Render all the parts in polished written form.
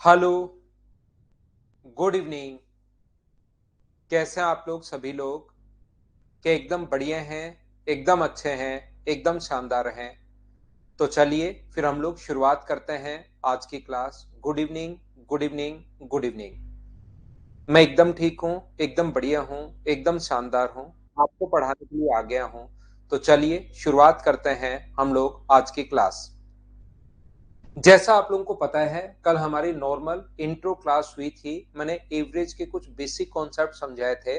Hello, good evening. कैसे हैं आप लोग सभी लोग? क्या एकदम बढ़िया हैं, एकदम अच्छे हैं, एकदम शानदार हैं? तो चलिए फिर हम लोग शुरुआत करते हैं आज की class. Good evening, good evening, good evening. मैं एकदम ठीक हूँ, एकदम बढ़िया हूँ, एकदम शानदार हूँ। आपको पढ़ाने के लिए आ गया हूँ। तो चलिए शुरुआत करते हैं हम लोग आज की क्लास। जैसा आप लोगों को पता है, कल हमारी नॉर्मल इंट्रो क्लास हुई थी। मैंने एवरेज के कुछ बेसिक कॉन्सेप्ट समझाए थे।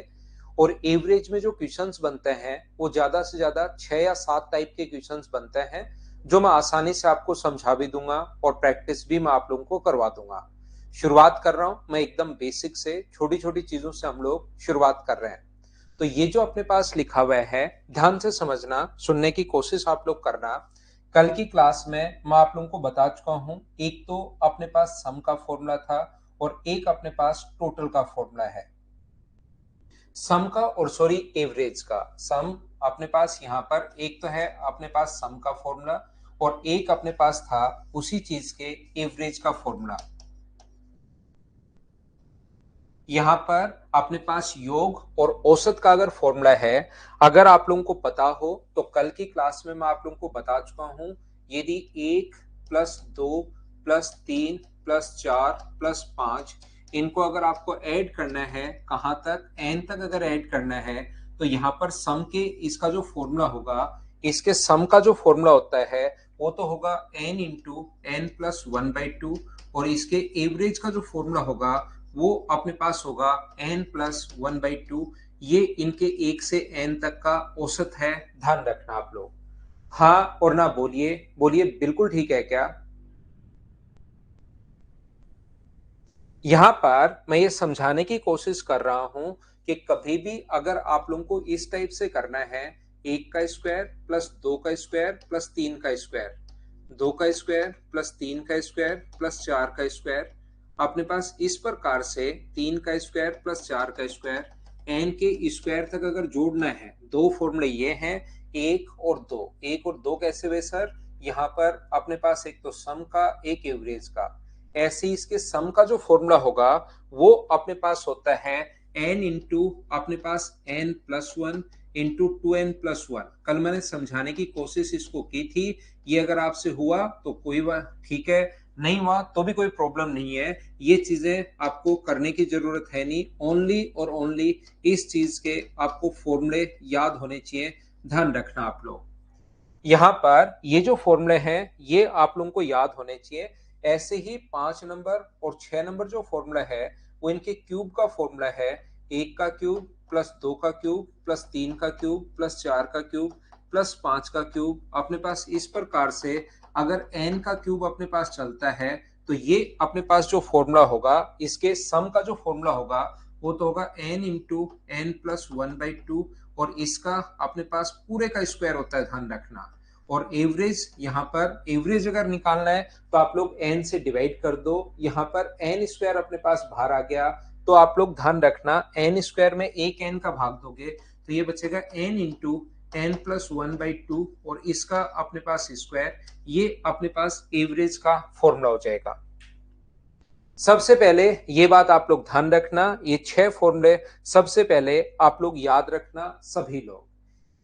और एवरेज में जो क्वेश्चंस बनते हैं वो ज्यादा से ज्यादा 6 या 7 टाइप के क्वेश्चंस बनते हैं, जो मैं आसानी से आपको समझा भी दूंगा और प्रैक्टिस भी मैं आप लोगों को करवा दूंगा। शुरुआत कर रहा हूं मैं एकदम बेसिक से, छोटी छोटी चीजों से हम लोग शुरुआत कर रहे हैं। तो ये जो अपने पास लिखा हुआ है, ध्यान से समझना, सुनने की कोशिश आप लोग करना। कल की क्लास में मैं आप लोगों को बता चुका हूं, एक तो अपने पास सम का फॉर्मूला था और एक अपने पास टोटल का फॉर्मूला है। सम का और सॉरी एवरेज का। सम अपने पास यहाँ पर एक तो है अपने पास सम का फॉर्मूला, और एक अपने पास था उसी चीज के एवरेज का फॉर्मूला। यहाँ पर अपने पास योग और औसत का अगर फॉर्मूला है, अगर आप लोगों को पता हो तो कल की क्लास में मैं आप लोगों को बता चुका हूं। यदि 1 + 2 + 3 + 4 + 5 इनको अगर आपको ऐड करना है, कहां तक, एन तक अगर ऐड करना है, तो यहाँ पर सम के इसका जो फॉर्मूला होगा, इसके सम का जो फॉर्मूला होता है वो तो होगा n × n+1/2। और इसके एवरेज का जो फॉर्मूला होगा वो अपने पास होगा n+1/2। ये इनके 1 से n तक का औसत है। ध्यान रखना आप लोग। हाँ और ना बोलिए, बोलिए बिल्कुल ठीक है क्या? यहां पर मैं ये समझाने की कोशिश कर रहा हूं कि कभी भी अगर आप लोगों को इस टाइप से करना है, 1 का स्क्वायर +2 का स्क्वायर +3 का स्क्वायर, 2 का स्क्वायर +3 का स्क्वायर +4 का स्क्वायर, अपने पास इस प्रकार से 3 का स्क्वायर +4 का स्क्वायर, एन के स्क्वायर तक अगर जोड़ना है, दो फॉर्मूले ये हैं, 1 और 2। 1 और 2 कैसे हुए सर? यहाँ पर अपने पास एक तो सम का, एक एवरेज का। ऐसे ही इसके सम का जो फॉर्मूला होगा वो अपने पास होता है n इंटू अपने पास n+1 × 2n+1। कल मैंने समझाने की कोशिश इसको की थी। ये अगर आपसे हुआ तो कोई बात ठीक है, नहीं हुआ तो भी कोई प्रॉब्लम नहीं है। ये चीजें आपको करने की जरूरत है नहीं, ओनली और ओनली इस चीज के आपको फॉर्मूले याद होने चाहिए। ध्यान रखना आप लोग। यहाँ पर ये जो फॉर्मूले हैं ये आप लोगों को याद होने चाहिए। ऐसे ही 5 नंबर और 6 नंबर जो फॉर्मूला है वो इनके क्यूब का फॉर्मूला है। 1 का क्यूब +2 का क्यूब +3 का क्यूब +4 का क्यूब +5 का क्यूब। अपने पास इस प्रकार से अगर n का क्यूब अपने पास चलता है तो ये अपने पास जो फॉर्मूला होगा, इसके सम का जो फॉर्मूला होगा वो तो होगा n × n+1/2। और इसका अपने पास पूरे का स्क्वायर होता है। ध्यान रखना। और एवरेज, यहाँ पर एवरेज अगर निकालना है तो आप लोग n से डिवाइड कर दो। यहाँ पर n स्क्वायर अपने पास बाहर आ गया, तो आप लोग ध्यान रखना n स्क्वायर में एक n का भाग दोगे तो ये बचेगा n × n+1/2, और इसका अपने पास स्क्वायर। ये अपने पास एवरेज का फॉर्मूला हो जाएगा। सबसे पहले ये बात आप लोग ध्यान रखना, ये 6 फॉर्मूले सबसे पहले आप लोग याद रखना सभी लोग।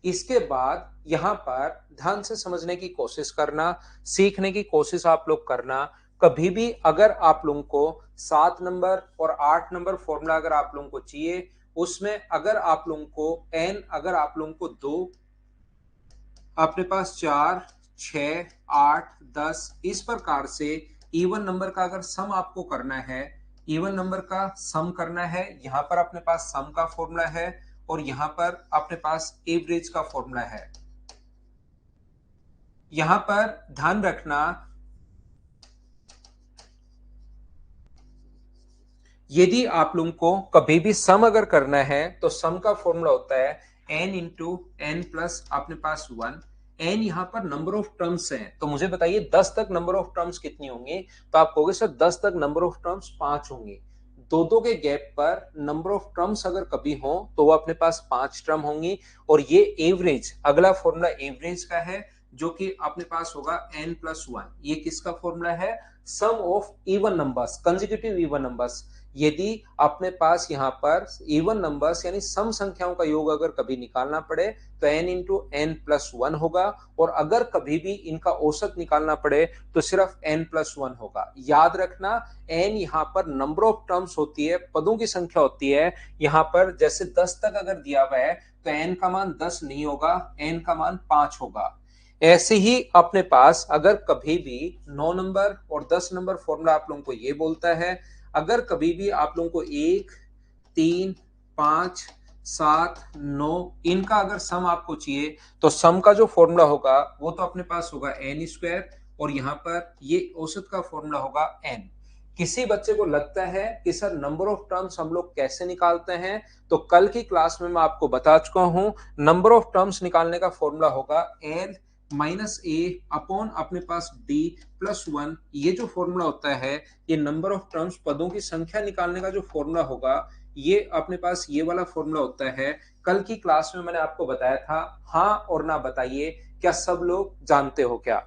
इसके बाद यहां पर ध्यान से समझने की कोशिश करना, सीखने की कोशिश आप लोग करना। कभी भी अगर आप लोगों को 7 नंबर और 8 नंबर फॉर्मूला अगर आप लोगों को चाहिए, उसमें अगर आप लोगों को एन, अगर आप लोगों को 2, अपने पास 4, 6, 8, 10 इस प्रकार से इवन नंबर का अगर सम आपको करना है, इवन नंबर का सम करना है, यहां पर अपने पास सम का फॉर्मूला है और यहां पर अपने पास एवरेज का फॉर्मूला है। यहां पर ध्यान रखना, यदि आप लोगों को कभी भी सम अगर करना है तो सम का फॉर्मूला होता है n × n+ अपने पास 1। n यहाँ पर नंबर ऑफ टर्म्स हैं, तो मुझे बताइए 10 तक नंबर ऑफ टर्म्स कितनी होंगी? तो आप कहोगे सर 10 तक नंबर ऑफ टर्म्स 5 होंगी। दो दो के गैप पर नंबर ऑफ टर्म्स अगर कभी हो तो वो अपने पास 5 टर्म होंगी। और ये एवरेज, अगला फॉर्मूला एवरेज का है। जो कि अपने पास होगा n+1। ये किसका फॉर्मूला है? Sum of even numbers, consecutive even numbers. यदि अपने पास यहाँ पर इवन नंबर्स यानी सम संख्याओं का योग अगर कभी निकालना पड़े तो n इंटू n+1 होगा, और अगर कभी भी इनका औसत निकालना पड़े तो सिर्फ n+1 होगा। याद रखना, n यहाँ पर नंबर ऑफ टर्म्स होती है, पदों की संख्या होती है। यहाँ पर जैसे 10 तक अगर दिया हुआ है तो n का मान 10 नहीं होगा, n का मान 5 होगा। ऐसे ही अपने पास अगर कभी भी 9 नंबर और 10 नंबर फॉर्मूला आप लोगों को ये बोलता है, अगर कभी भी आप लोगों को 1, 3, 5, 7, 9 इनका अगर सम आपको चाहिए तो सम का जो फॉर्मूला होगा वो तो अपने पास होगा n², और यहाँ पर ये औसत का फॉर्मूला होगा n। किसी बच्चे को लगता है कि सर नंबर ऑफ टर्म्स हम लोग कैसे निकालते हैं, तो कल की क्लास में मैं आपको बता चुका हूं। नंबर ऑफ टर्म्स निकालने का फॉर्मूला होगा l माइनस ए अपॉन अपने पास d+1। ये जो फॉर्मूला होता है, ये नंबर ऑफ टर्म्स पदों की संख्या निकालने का जो फॉर्मूला होगा, ये अपने पास ये वाला फॉर्मूला होता है। कल की क्लास में मैंने आपको बताया था। हाँ और ना बताइए, क्या सब लोग जानते हो क्या?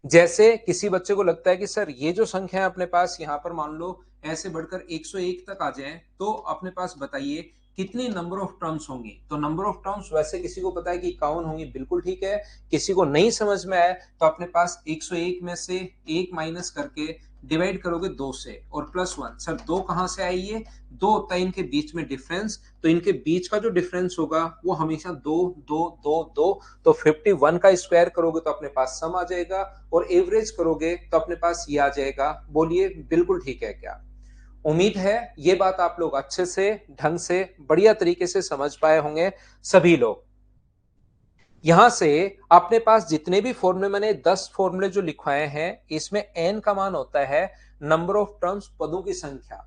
जैसे किसी बच्चे को लगता है कि सर ये जो संख्या है अपने पास यहाँ पर मान लो ऐसे बढ़कर 101 तक आ जाए, तो अपने पास बताइए कितनी नंबर ऑफ टर्म्स होंगी। तो नंबर ऑफ टर्म्स वैसे किसी को पता है कि 51 होंगी, बिल्कुल ठीक है। किसी को नहीं समझ में आए तो अपने पास 101 में से 1 माइनस करके डिवाइड करोगे 2 से, और +1। सर 2 कहां से आई? ये 2 होता है इनके बीच में डिफरेंस, तो इनके बीच का जो डिफरेंस होगा वो हमेशा 2 2 2 2। तो 51 का स्क्वायर करोगे तो अपने पास सम आ जाएगा, और एवरेज करोगे तो अपने पास ये आ जाएगा। बोलिए बिल्कुल ठीक है क्या? उम्मीद है ये बात आप लोग अच्छे से, ढंग से, बढ़िया तरीके से समझ पाए होंगे सभी लोग। यहां से अपने पास जितने भी फॉर्मूले, मैंने 10 फॉर्मूले जो लिखवाए हैं, इसमें n का मान होता है नंबर ऑफ टर्म्स, पदों की संख्या।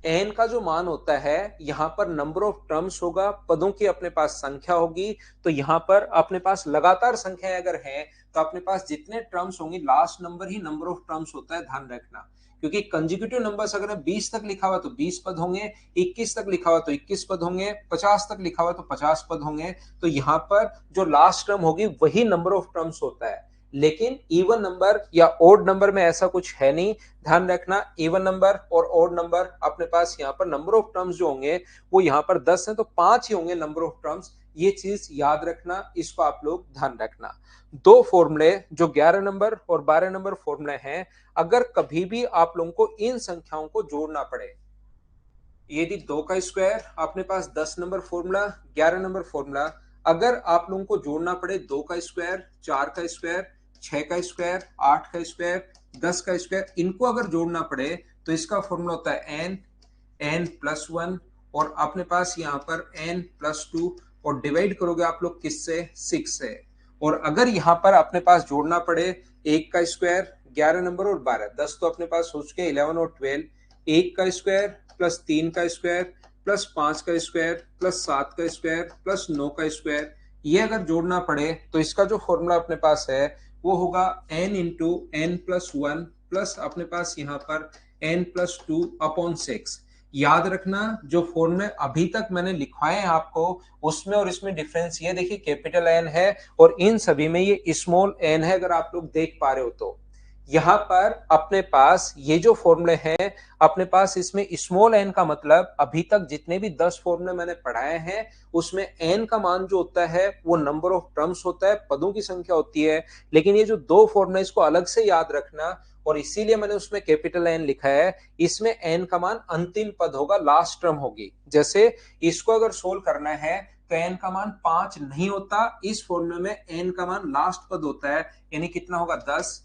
n का जो मान होता है यहां पर नंबर ऑफ टर्म्स होगा, पदों की अपने पास संख्या होगी। तो यहां पर अपने पास लगातार संख्याएं अगर हैं तो अपने पास जितने टर्म्स होंगी last number he number of terms होता है, ध्यान रखना। क्योंकि कंजिक्यूटिव नंबर्स अगर 20 तक लिखा हुआ तो 20 पद होंगे, 21 तक लिखा हुआ तो 21 पद होंगे, 50 तक लिखा हुआ तो 50 पद होंगे। तो यहाँ पर जो लास्ट टर्म होगी वही नंबर ऑफ टर्म्स होता है। लेकिन इवन नंबर या ओड नंबर में ऐसा कुछ है नहीं, ध्यान रखना। इवन नंबर और ओड नंबर अपने पास यहाँ पर नंबर ऑफ टर्म्स जो होंगे वो यहाँ पर 10 है तो 5 ही होंगे नंबर ऑफ टर्म्स। ये चीज याद रखना, इसको आप लोग ध्यान रखना। दो फॉर्मूले जो 11 नंबर और 12 नंबर फॉर्मूले हैं, अगर कभी भी आप लोगों को इन संख्याओं को जोड़ना पड़े, यदि 2 का स्क्वायर अपने पास 10 नंबर फॉर्मूला, 11 नंबर फॉर्मूला, अगर आप लोगों को जोड़ना पड़े 2 का स्क्वायर, 4 का स्क्वायर, 6 का स्क्वायर, 8 का स्क्वायर, 10 का स्क्वायर, इनको अगर जोड़ना पड़े तो इसका फॉर्मूला होता है n+1, और अपने पास यहाँ पर n+2, और डिवाइड करोगे आप लोग किससे? 6 से। और अगर यहाँ पर अपने पास जोड़ना पड़े 1 का स्क्वायर, 11 नंबर और 12, 10 तो अपने पास हो चुके 11 और 12, 1 का स्क्वायर प्लस 3 का स्क्वायर प्लस 5 का स्क्वायर प्लस 7 का स्क्वायर प्लस 9 का स्क्वायर, ये अगर जोड़ना पड़े तो इसका जो फॉर्मूला अपने पास है वो होगा n इंटू n+1 प्लस अपने पास यहाँ पर n+2 अपॉन 6। याद रखना, जो फॉर्मूले अभी तक मैंने लिखवाए हैं आपको, उसमें और इसमें डिफरेंस ये देखिए, कैपिटल एन है और इन सभी में ये स्मॉल एन है, अगर आप लोग देख पा रहे हो तो। यहां पर अपने पास ये जो फॉर्मूले हैं अपने पास, इसमें स्मॉल एन का मतलब अभी तक जितने भी 10 फॉर्मूले मैंने पढ़ाए हैं उसमें एन का मान जो होता है वो नंबर ऑफ टर्म्स होता है, पदों की संख्या होती है। लेकिन ये जो दो फॉर्मूले इसको अलग से याद रखना, और इसीलिए मैंने उसमें कैपिटल एन लिखा है। इसमें एन का मान अंतिम पद होगा, लास्ट टर्म होगी। जैसे इसको अगर सोल्व करना है तो एन का मान 5 नहीं होता, इस फॉर्मूले में एन का मान लास्ट पद होता है, यानी कितना होगा 10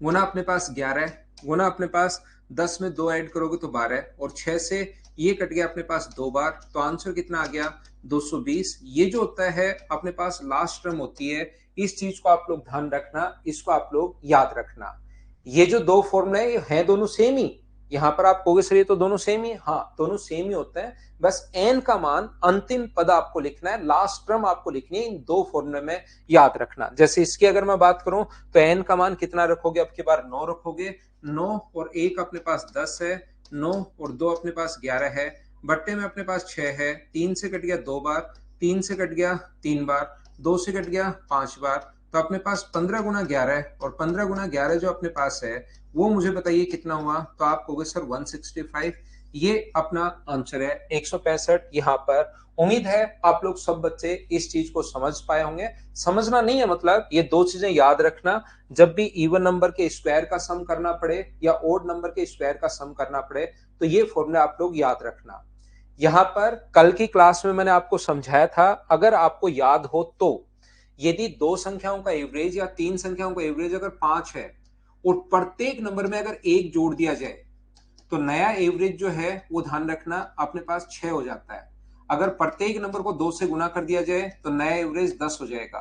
गुना अपने पास 11 गुना अपने पास 10 में 2 ऐड करोगे तो 12, और 6 से ये कट गया अपने पास 2 बार, तो आंसर कितना आ गया? 220। ये जो होता है अपने पास लास्ट टर्म होती है। इस चीज को आप लोग ध्यान रखना, इसको आप लोग याद रखना। ये जो दो फॉर्मूले हैं दोनों सेम ही। यहां पर आप कहोगे सर ये तो दोनों सेम ही, हाँ दोनों सेम ही होते हैं, बस एन का मान अंतिम पद आपको लिखना है, लास्ट टर्म आपको लिखनी है इन दो फॉर्मूले में, याद रखना। जैसे इसकी अगर मैं बात करूं तो एन का मान कितना रखोगे? अब की बार 9 रखोगे, 9 और 1 अपने पास 10 है, 9 और 2 अपने पास 11 है, बट्टे में अपने पास 6 है, 3 से कट गया 2 बार, 3 से कट गया 3 बार, 2 से कट गया 5 बार, तो अपने पास 15 गुना 11 और 15 गुना 11 जो अपने पास है वो मुझे बताइए कितना हुआ। तो आप कहोगे सर 165। ये अपना आंसर है 165 यहाँ पर। उम्मीद है आप लोग सब बच्चे इस चीज को समझ पाए होंगे। समझना नहीं है मतलब ये दो चीजें याद रखना, जब भी इवन नंबर के स्क्वायर का सम करना पड़े या ओड नंबर के स्क्वायर का सम करना पड़े तो ये फॉर्मूला आप लोग याद रखना। यहां पर कल की क्लास में मैंने आपको समझाया था, अगर आपको याद हो तो यदि दो संख्याओं का एवरेज या तीन संख्याओं का एवरेज अगर 5 है और प्रत्येक नंबर में अगर एक जोड़ दिया जाए तो नया एवरेज जो है वो ध्यान रखना अपने पास 6 हो जाता है। अगर प्रत्येक नंबर को 2 से गुना कर दिया जाए तो नया एवरेज 10 हो जाएगा।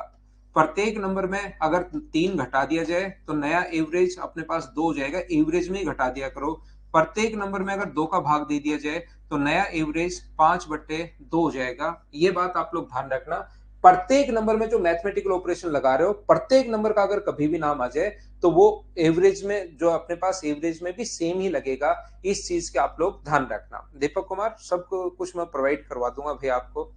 प्रत्येक नंबर में अगर 3 घटा दिया जाए तो नया एवरेज अपने पास 2 हो जाएगा। एवरेज में ही घटा दिया करो। प्रत्येक नंबर में अगर 2 का भाग दे दिया जाए तो नया एवरेज 5/2 हो जाएगा। ये बात आप लोग ध्यान रखना। प्रत्येक नंबर में जो मैथमेटिकल ऑपरेशन लगा रहे हो, प्रत्येक नंबर का अगर कभी भी नाम आ जाए तो वो एवरेज में जो अपने पास एवरेज में भी सेम ही लगेगा। इस चीज का आप लोग ध्यान रखना। दीपक कुमार सब कुछ मैं प्रोवाइड करवा दूंगा भाई आपको।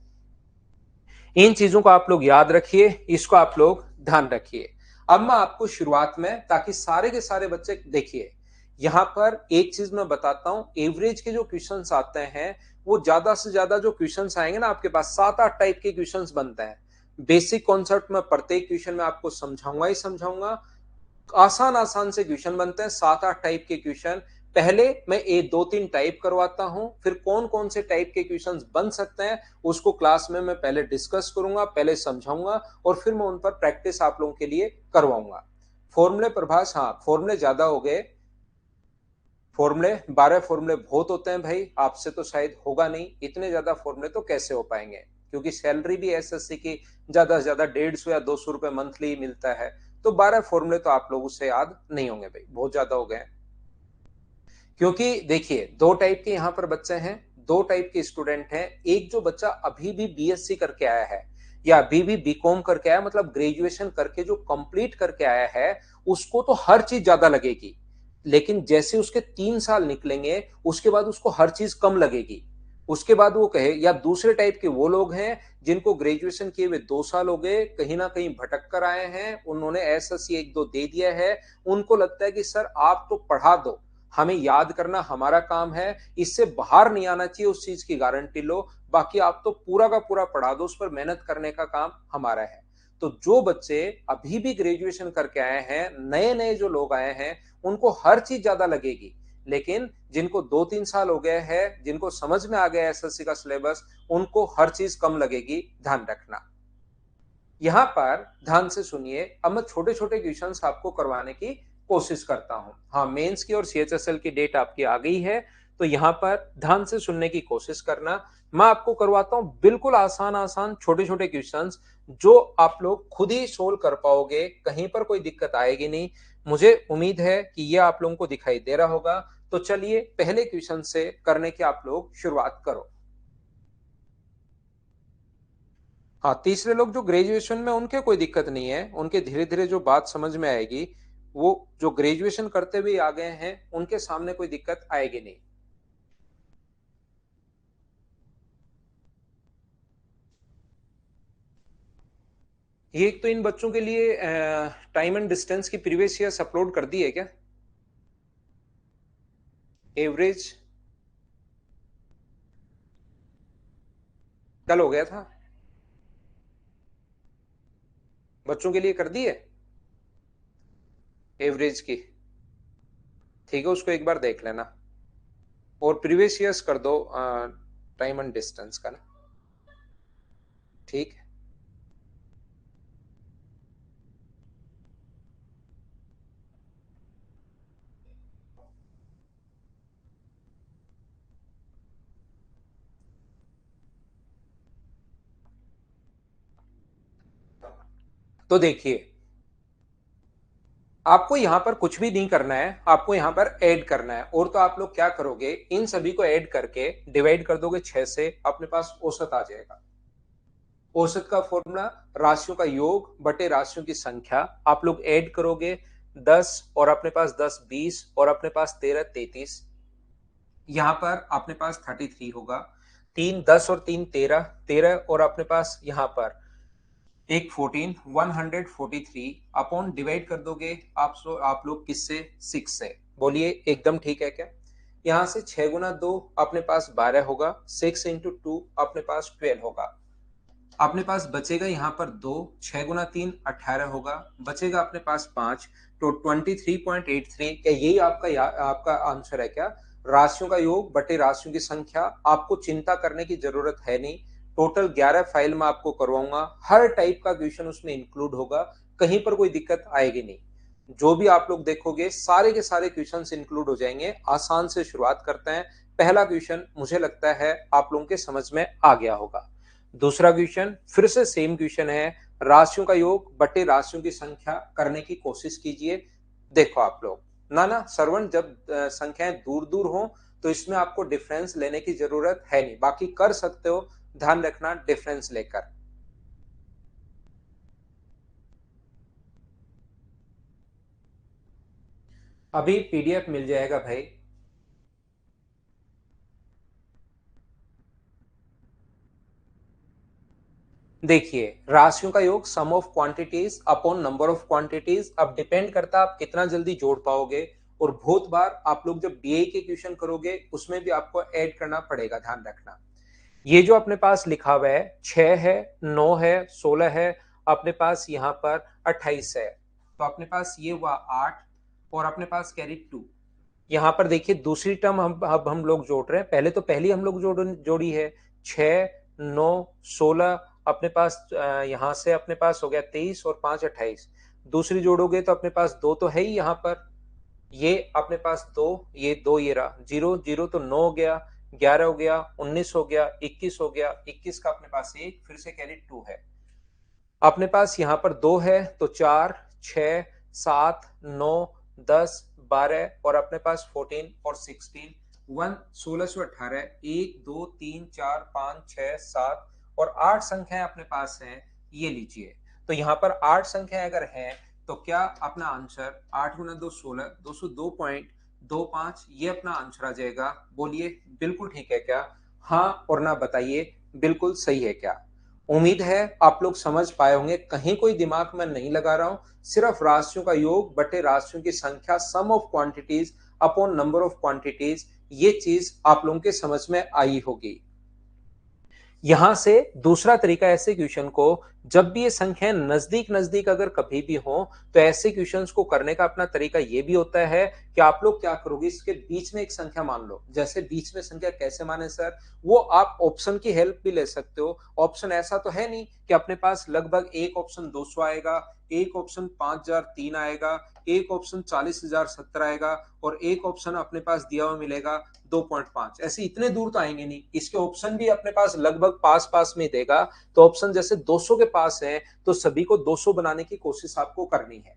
इन चीजों को आप लोग याद रखिए, इसको आप लोग ध्यान रखिए। अब मैं आपको शुरुआत में, ताकि सारे के सारे बच्चे देखिए, यहां पर एक चीज मैं बताता हूं, एवरेज के जो क्वेश्चंस आते हैं वो ज्यादा से ज्यादा जो क्वेश्चंस आएंगे ना आपके पास 7-8 टाइप के क्वेश्चंस बनते हैं। बेसिक कॉन्सेप्ट में प्रत्येक क्वेश्चन में आपको समझाऊंगा ही समझाऊंगा। आसान आसान से क्वेश्चन बनते हैं, 7-8 टाइप के क्वेश्चन। पहले मैं ये 2-3 टाइप करवाता हूं, फिर कौन कौन से टाइप के क्वेश्चंस बन सकते हैं उसको क्लास में मैं पहले डिस्कस करूंगा, पहले समझाऊंगा और फिर मैं उन पर प्रैक्टिस आप लोगों के लिए करवाऊंगा। फॉर्मूले प्रभास, हाँ फॉर्मूले ज्यादा हो गए। फॉर्मूले 12 फॉर्मूले बहुत होते हैं भाई, आपसे तो शायद होगा नहीं, इतने ज्यादा फॉर्मूले तो कैसे हो पाएंगे, क्योंकि सैलरी भी एसएससी की ज्यादा से ज्यादा 150 या 200 रुपए मंथली मिलता है। तो 12 फॉर्मूले तो आप लोगों से याद नहीं होंगे भाई, बहुत ज्यादा हो गए। क्योंकि देखिए दो टाइप के यहाँ पर बच्चे हैं, दो टाइप के स्टूडेंट हैं। एक जो बच्चा अभी भी बीएससी करके आया है या अभी भी बीकॉम करके आया, मतलब ग्रेजुएशन करके जो कंप्लीट करके आया है, उसको तो हर चीज ज्यादा लगेगी। लेकिन जैसे उसके 3 साल निकलेंगे उसके बाद उसको हर चीज कम लगेगी। उसके बाद वो कहे, या दूसरे टाइप के वो लोग हैं जिनको ग्रेजुएशन किए हुए 2 साल हो गए, कहीं ना कहीं भटक कर आए हैं, उन्होंने एसएससी 1-2 दे दिया है, उनको लगता है कि सर आप तो पढ़ा दो, हमें याद करना हमारा काम है, इससे बाहर नहीं आना चाहिए, उस चीज की गारंटी लो, बाकी आप तो पूरा का पूरा पढ़ा दो, उस पर मेहनत करने का काम हमारा है। तो जो बच्चे अभी भी ग्रेजुएशन करके आए हैं, नए नए जो लोग आए हैं, उनको हर चीज ज्यादा लगेगी। लेकिन जिनको 2-3 साल हो गए हैं, जिनको समझ में आ गया एसएससी का सिलेबस, उनको हर चीज कम लगेगी, ध्यान रखना। यहां पर ध्यान से सुनिए, अब मैं छोटे छोटे क्वेश्चंस आपको करवाने की कोशिश करता हूं। हाँ, मेंस की और सीएचएसएल की डेट आपकी आ गई है, तो यहां पर ध्यान से सुनने की कोशिश करना। मैं आपको करवाता हूं बिल्कुल आसान आसान छोटे छोटे क्वेश्चंस, जो आप लोग खुद ही सोल्व कर पाओगे, कहीं पर कोई दिक्कत आएगी नहीं। मुझे उम्मीद है कि यह आप लोगों को दिखाई दे रहा होगा। तो चलिए पहले क्वेश्चन से करने की आप लोग शुरुआत करो। हाँ, तीसरे लोग जो ग्रेजुएशन में, उनके कोई दिक्कत नहीं है, उनके धीरे धीरे जो बात समझ में आएगी, वो जो ग्रेजुएशन करते हुए आ गए हैं उनके सामने कोई दिक्कत आएगी नहीं। ये एक तो इन बच्चों के लिए टाइम एंड डिस्टेंस की प्रीवियस ईयर्स अपलोड कर दी है क्या? एवरेज कल हो गया था, बच्चों के लिए कर दी है एवरेज की। ठीक है, उसको एक बार देख लेना और प्रीवियस ईयर्स कर दो टाइम एंड डिस्टेंस का ना। ठीक है, तो देखिए आपको यहां पर कुछ भी नहीं करना है, आपको यहां पर ऐड करना है। और तो आप लोग क्या करोगे, इन सभी को ऐड करके डिवाइड कर दोगे 6 से, अपने पास औसत आ जाएगा। औसत का फॉर्मूला राशियों का योग बटे राशियों की संख्या। आप लोग ऐड करोगे 10 और अपने पास 10 20 और अपने पास 13 33। यहां पर अपने पास 33 होगा। 3 10 और 3 13, 13 और अपने पास यहां पर एक 14 143 अपॉन डिवाइड कर दोगे आप लोग किससे? 6 से। बोलिए एकदम ठीक है क्या? यहाँ से 6 गुना 2 अपने पास 12 होगा, 6 इंटू 2 अपने पास 12 होगा। अपने पास बचेगा यहाँ पर 2, 6 गुना 3 18 होगा, बचेगा अपने पास 5, तो 23.83। क्या यही आपका आंसर है क्या? राशियों का योग बटे राशियों की संख्या। आपको चिंता करने की जरूरत है नहीं। टोटल 11 फाइल में आपको करवाऊंगा, हर टाइप का क्वेश्चन उसमें इंक्लूड होगा, कहीं पर कोई दिक्कत आएगी नहीं। जो भी आप लोग देखोगे सारे के सारे क्वेश्चंस इंक्लूड हो जाएंगे। आसान से शुरुआत करते हैं। पहला क्वेश्चन मुझे लगता है आप लोगों के समझ में आ गया होगा। दूसरा क्वेश्चन फिर से सेम क्वेश्चन है, राशियों का योग बटे राशियों की संख्या करने की कोशिश कीजिए। देखो आप लोग, ना ना श्रवण, जब संख्याएं दूर दूर हो तो इसमें आपको डिफरेंस लेने की जरूरत है नहीं, बाकी कर सकते हो, ध्यान रखना डिफरेंस लेकर। अभी पीडीएफ मिल जाएगा भाई। देखिए, राशियों का योग sum of quantities upon number of quantities. अब डिपेंड करता है आप कितना जल्दी जोड़ पाओगे। और बहुत बार आप लोग जब डीए के क्वेश्चन करोगे उसमें भी आपको ऐड करना पड़ेगा, ध्यान रखना। ये जो अपने पास लिखा हुआ है 6 है, 9 है, 16 है, अपने पास यहाँ पर 28 है, तो अपने पास ये हुआ 8 और अपने पास कैरी 2। यहाँ पर देखिए दूसरी टर्म अब हम लोग जोड़ रहे हैं। पहले तो पहली हम लोग जोड़ी है 6 9 16, अपने पास यहाँ से अपने पास हो गया 23 और 5 28। दूसरी जोड़ोगे तो अपने पास दो तो है ही यहाँ पर, ये अपने पास दो, ये दो, ये रहा जीरो जीरो, तो 9 हो गया, 11 हो गया, 19 हो गया, 21 हो गया, 21 का अपने पास एक फिर से कैरी 2 है। अपने पास यहाँ पर दो है तो 4 6 7 9 10 12 और अपने पास 14 और 16 1 1618, 1 2 3 4 5 6 7 और 8 संख्याएं अपने पास हैं। ये लीजिए, तो यहाँ पर 8 संख्याएं अगर हैं तो क्या अपना आंसर 8 गुना 2 16, 202.25 ये अपना आंसर आ जाएगा। बोलिए बिल्कुल ठीक है क्या? हाँ और ना बताइए बिल्कुल सही है क्या? उम्मीद है आप लोग समझ पाए होंगे, कहीं कोई दिमाग में नहीं लगा रहा हूं। सिर्फ राशियों का योग बटे राशियों की संख्या, sum of quantities upon number of quantities, ये चीज आप लोगों के समझ में आई होगी। यहां से दूसरा तरीका ऐसे क्वेश्चन को, जब भी ये संख्याएं नजदीक नजदीक अगर कभी भी हो तो ऐसे क्वेश्चंस को करने का अपना तरीका ये भी होता है कि आप लोग क्या करोगे, इसके बीच में एक संख्या मान लो। जैसे बीच में संख्या कैसे माने सर? वो आप ऑप्शन की हेल्प भी ले सकते हो। ऑप्शन ऐसा तो है नहीं कि अपने पास लगभग एक ऑप्शन 200 आएगा, एक ऑप्शन 5003 आएगा, एक ऑप्शन 40,070 आएगा और एक ऑप्शन अपने पास दिया हुआ मिलेगा 2.5। ऐसे इतने दूर तो आएंगे नहीं, इसके ऑप्शन भी अपने पास लगभग पास पास में देगा। तो ऑप्शन जैसे 200 के पास है तो सभी को 200 बनाने की कोशिश आपको करनी है।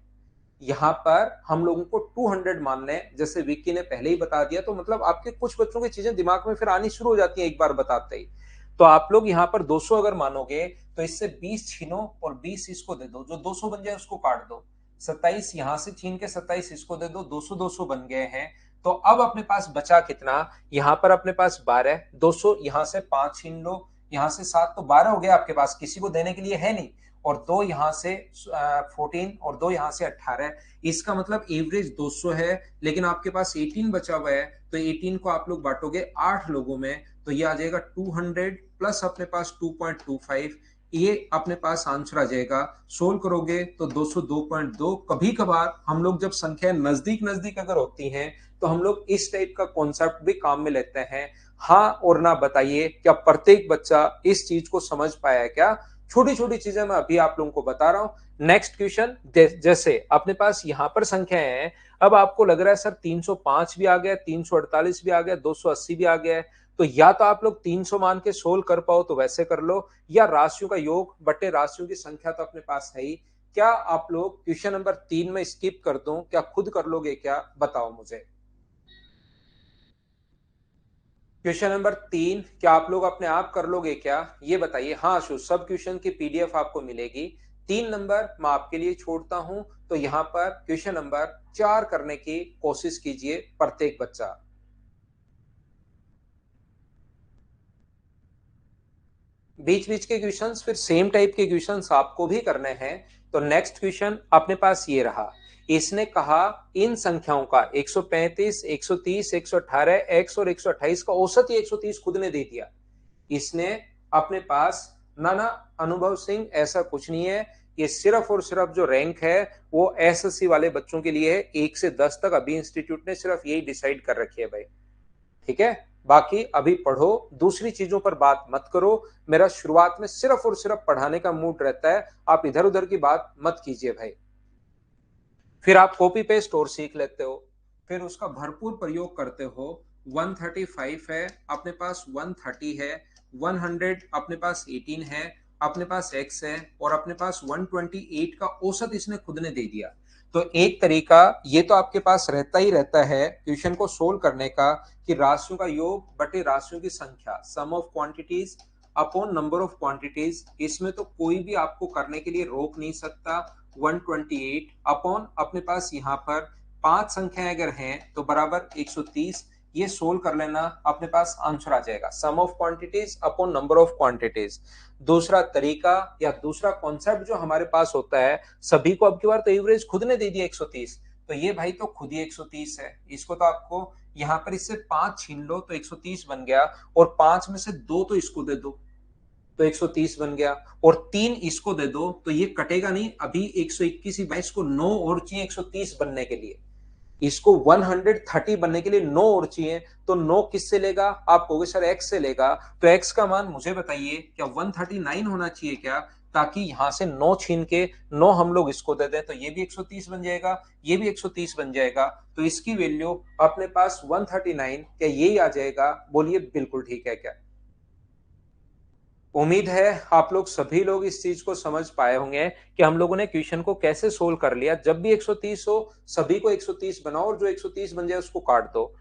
यहाँ पर हम लोगों को 200 मानना है, जैसे विक्की ने पहले ही बता दिया, तो मतलब आपके कुछ बच्चों की चीजें दिमाग में फिर आनी शुरू हो जाती है एक बार बताते ही। तो आप लोग यहाँ पर 200 अगर मानोगे तो इससे 20 छीनो और 20 इसको दे दो, जो 200 बन जाए उसको काट दो। 27 यहां से छीन के 27 इसको दे दो, 200 200 बन गए हैं। तो अब अपने पास बचा कितना? यहाँ पर अपने पास 12, 200 यहां से 5 छीन लो, यहां से 7, तो 12 हो गया आपके पास, किसी को देने के लिए है नहीं। और दो यहां से 14 और दो यहां से 18, इसका मतलब एवरेज 200 है, लेकिन आपके पास 18 बचा हुआ है, तो 18 को आप लोग बांटोगे 8 लोगों में तो ये आ जाएगा 200 प्लस अपने पास 2.25, ये अपने पास आंसर आ जाएगा। सोल्व करोगे तो 202.2। कभी कभार हम लोग जब संख्या नजदीक नजदीक अगर होती हैं तो हम लोग इस टाइप का कॉन्सेप्ट भी काम में लेते हैं। हाँ और ना बताइए, क्या प्रत्येक बच्चा इस चीज को समझ पाया है क्या? छोटी छोटी चीजें मैं अभी आप लोगों को बता रहा हूं। नेक्स्ट क्वेश्चन, जैसे अपने पास यहां पर संख्याएं हैं, अब आपको लग रहा है सर 305 भी आ गया, 348 भी आ गया, 280 भी आ गया है, तो या तो आप लोग 300 मान के सोल्व कर पाओ तो वैसे कर लो, या राशियों का योग बटे राशियों की संख्या तो अपने पास है ही। क्या आप लोग क्वेश्चन नंबर 3 में स्किप कर दूं, क्या खुद कर लोगे क्या? बताओ मुझे। क्वेश्चन नंबर 3 क्या आप लोग अपने आप कर लोगे क्या? ये बताइए। हाँ शु, सब क्वेश्चन की पीडीएफ आपको मिलेगी। 3 नंबर मैं आपके लिए छोड़ता हूं, तो यहां पर क्वेश्चन नंबर 4 करने की कोशिश कीजिए प्रत्येक बच्चा। बीच बीच के क्वेश्चंस फिर सेम टाइप के क्वेश्चंस आपको भी करने हैं। तो नेक्स्ट क्वेश्चन अपने पास ये रहा। इसने कहा इन संख्याओं का 135, 130, 118 एक्स और 128 का औसत ही 130 खुद ने दे दिया। इसने अपने पास ना ना अनुभव सिंह, ऐसा कुछ नहीं है। ये सिर्फ और सिर्फ जो रैंक है वो एसएससी वाले बच्चों के लिए है, 1 से 10 तक। अभी इंस्टीट्यूट ने सिर्फ यही डिसाइड कर रखी है भाई, ठीक है। बाकी अभी पढ़ो, दूसरी चीजों पर बात मत करो। मेरा शुरुआत में सिर्फ और सिर्फ पढ़ाने का मूड रहता है, आप इधर उधर की बात मत कीजिए भाई। फिर आप कॉपी पेस्ट और सीख लेते हो, फिर उसका भरपूर प्रयोग करते हो। 135 है अपने पास, 130 है, 100 अपने पास 18 है, अपने पास x है, और अपने पास 128 का औसत इसने खुद ने दे दिया। तो एक तरीका ये तो आपके पास रहता ही रहता है क्वेश्चन को सोल्व करने का, कि राशियों का योग बटे राशियों की संख्या, sum of quantities upon number of quantities. इसमें तो कोई भी आपको करने के लिए रोक नहीं सकता। 128 अपॉन अपने पास यहाँ पर 5 संख्याएं अगर हैं तो बराबर 130। ये सोल्व कर लेना, अपने पास आंसर आ जाएगा, sum of quantities upon number of quantities. दूसरा तरीका या दूसरा कॉन्सेप्ट जो हमारे पास होता है, सभी को अब की बार तो एवरेज खुद ने दे दिया 130, तो ये भाई तो खुद ही 130 है। इसको तो आपको यहाँ पर इससे 5 छीन लो तो 130 बन गया, और 5 में से 2 तो इसको दे दो तो 130 बन गया, और 3 इसको दे दो तो ये कटेगा नहीं। अभी 121 ही, इसको 9 और चाहिए 130 बनने के लिए। इसको 130 बनने के लिए 9 और चाहिए, तो 9 किससे लेगा? आप कहोगे सर x से लेगा, तो x का मान मुझे बताइए, क्या 139 होना चाहिए क्या? ताकि यहां से 9 छीन के 9 हम लोग इसको दे दें तो ये भी 130 बन जाएगा, ये भी 130 बन जाएगा। तो इसकी वैल्यू अपने पास 139, क्या यही आ जाएगा? बोलिए बिल्कुल ठीक है क्या? उम्मीद है आप लोग सभी लोग इस चीज को समझ पाए होंगे कि हम लोगों ने क्वेश्चन को कैसे सोल्व कर लिया। जब भी 130 हो सभी को 130 बनाओ, और जो 130 बन जाए उसको काट दो।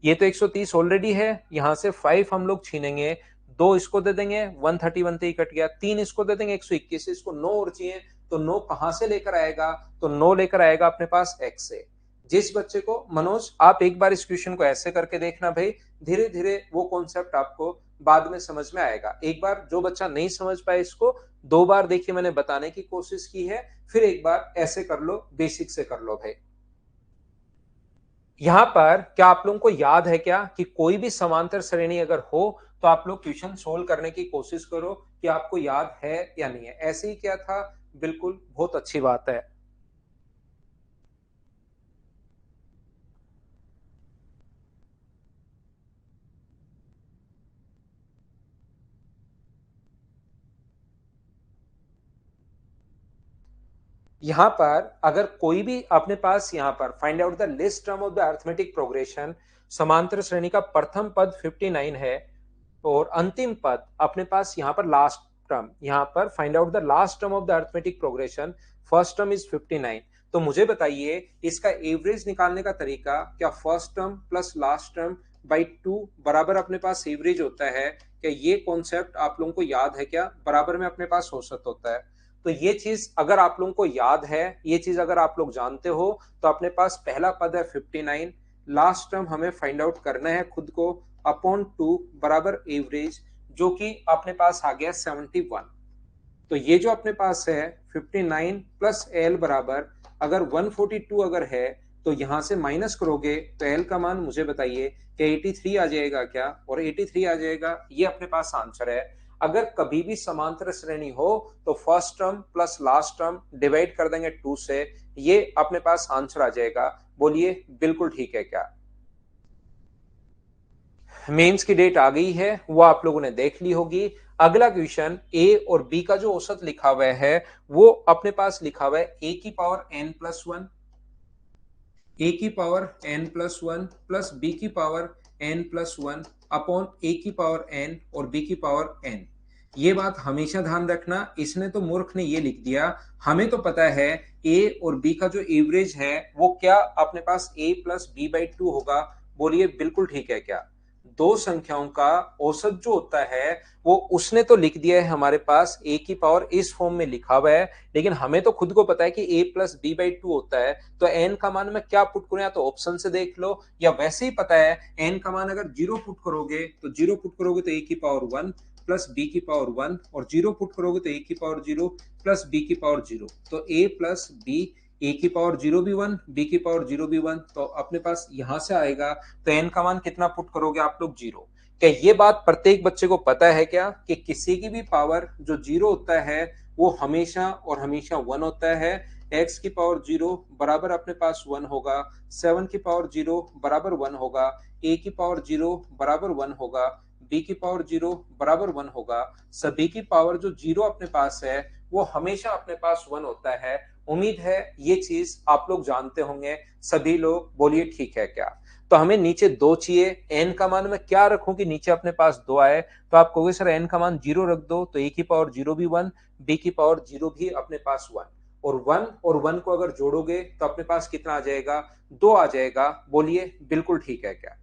ये तो 130 ऑलरेडी है, यहां से 5 हम लोग छीनेंगे, 2 इसको दे देंगे, 130 बनते ही कट गया, 3 इसको दे देंगे 121, इसको 9 और चाहिए, तो 9 कहां से लेकर आएगा? तो 9 लेकर आएगा अपने पास x से। जिस बच्चे को, मनोज आप एक बार इस क्वेश्चन को ऐसे करके देखना भाई, धीरे धीरे वो कॉन्सेप्ट आपको बाद में समझ में आएगा। एक बार जो बच्चा नहीं समझ पाए इसको 2 बार देखिए, मैंने बताने की कोशिश की है, फिर एक बार ऐसे कर लो, बेसिक से कर लो भाई। यहां पर क्या आप लोगों को याद है क्या कि कोई भी समांतर श्रेणी अगर हो तो आप लोग क्वेश्चन सोल्व करने की कोशिश करो कि आपको याद है या नहीं है। ऐसे ही क्या था? बिल्कुल, बहुत अच्छी बात है। यहां पर अगर कोई भी अपने पास यहां पर find out the list term of the arithmetic progression, समांतर श्रेणी का प्रथम पद 59 है, और अंतिम पद अपने पास यहां पर लास्ट टर्म, यहां पर find out the last term of the arithmetic progression, first term is 59। तो मुझे बताइए इसका एवरेज निकालने का तरीका, क्या first term plus last term by 2 बराबर अपने पास एवरेज होता है? क्या ये कॉन्सेप्ट आप लोगों को याद है क्या? बराबर में अपने पास औसत होता है। तो ये चीज अगर आप लोगों को याद है, ये चीज अगर आप लोग जानते हो, तो अपने पास पहला पद है 59, लास्ट टर्म हमें फाइंड आउट करना है खुद को, अपॉन 2 बराबर एवरेज, जो कि अपने पास आ गया 71। तो ये जो अपने पास है 59 प्लस एल बराबर, अगर 142 अगर है तो यहां से माइनस करोगे तो एल का मान मुझे बताइए कि 83 आ जाएगा क्या? और 83 आ जाएगा, ये अपने पास आंसर है। अगर कभी भी समांतर श्रेणी हो तो first term plus last term divide कर देंगे 2 से, ये अपने पास आंसर आ जाएगा। बोलिए बिल्कुल ठीक है क्या? मेंस की डेट आ गई है, वो आप लोगों ने देख ली होगी। अगला क्वेश्चन, ए और बी का जो औसत लिखा हुआ है वो अपने पास लिखा हुआ है ए की power N plus one, A की power N plus one plus B की power N plus one upon A की पावर एन और बी की पावर एन। ये बात हमेशा ध्यान रखना, इसने तो मूर्ख ने ये लिख दिया, हमें तो पता है ए और बी का जो एवरेज है वो क्या अपने पास ए प्लस बी बाई 2 होगा। बोलिए बिल्कुल ठीक है क्या? दो संख्याओं का औसत जो होता है वो उसने तो लिख दिया है हमारे पास ए की पावर इस फॉर्म में लिखा हुआ है, लेकिन हमें तो खुद को पता है कि ए प्लस बी बाई 2 होता है। तो एन का मान मैं क्या पुट करूं, या तो ऑप्शन से देख लो, या वैसे ही पता है एन का मान अगर 0 पुट करोगे तो 0 पुट करोगे तो ए की पावर 1 प्लस बी की पावर 1 और 0 पुट करोगे तो ए की पावर 0 प्लस बी की पावर 0, तो ए प्लस बी, ए की पावर 0 भी 1, बी की पावर 0 भी 1, तो अपने पास यहां से आएगा। तो एन का मान कितना पुट करोगे आप लोग? 0। क्या ये बात प्रत्येक बच्चे को पता है क्या कि किसी की भी पावर जो 0 होता है वो हमेशा और हमेशा 1 होता है? x की पावर 0 बराबर अपने पास 1 होगा, 7 की पावर 0 बराबर 1 होगा, a की पावर 0 बराबर 1 होगा, b की पावर 0 बराबर 1 होगा। सभी की पावर जो 0 अपने पास है वो हमेशा अपने पास 1 होता है। उम्मीद है ये चीज आप लोग जानते होंगे। सभी लोग बोलिए ठीक है क्या? तो हमें नीचे 2 चाहिए, n का मान मैं क्या रखूं कि नीचे अपने पास 2 आए? तो आप कहोगे सर n का मान 0 रख दो, तो a की पावर 0 भी 1, b की पावर 0 भी अपने पास 1, और 1 और 1 को अगर जोड़ोगे तो अपने पास कितना आ जाएगा? 2 आ जाएगा। बोलिए बिल्कुल ठीक है क्या?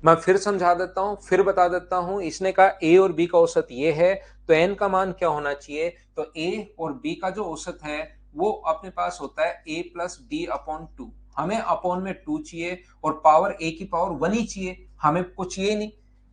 मैं फिर समझा देता हूं, फिर बता देता हूं। इसने कहा ए और बी का औसत ये है, तो एन का मान क्या होना चाहिए? तो ए और बी का जो औसत है वो अपने पास होता है ए प्लस बी अपॉन 2। हमें अपॉन में 2 चाहिए और पावर ए की पावर 1 ही चाहिए, हमें कुछ चाहिए नहीं।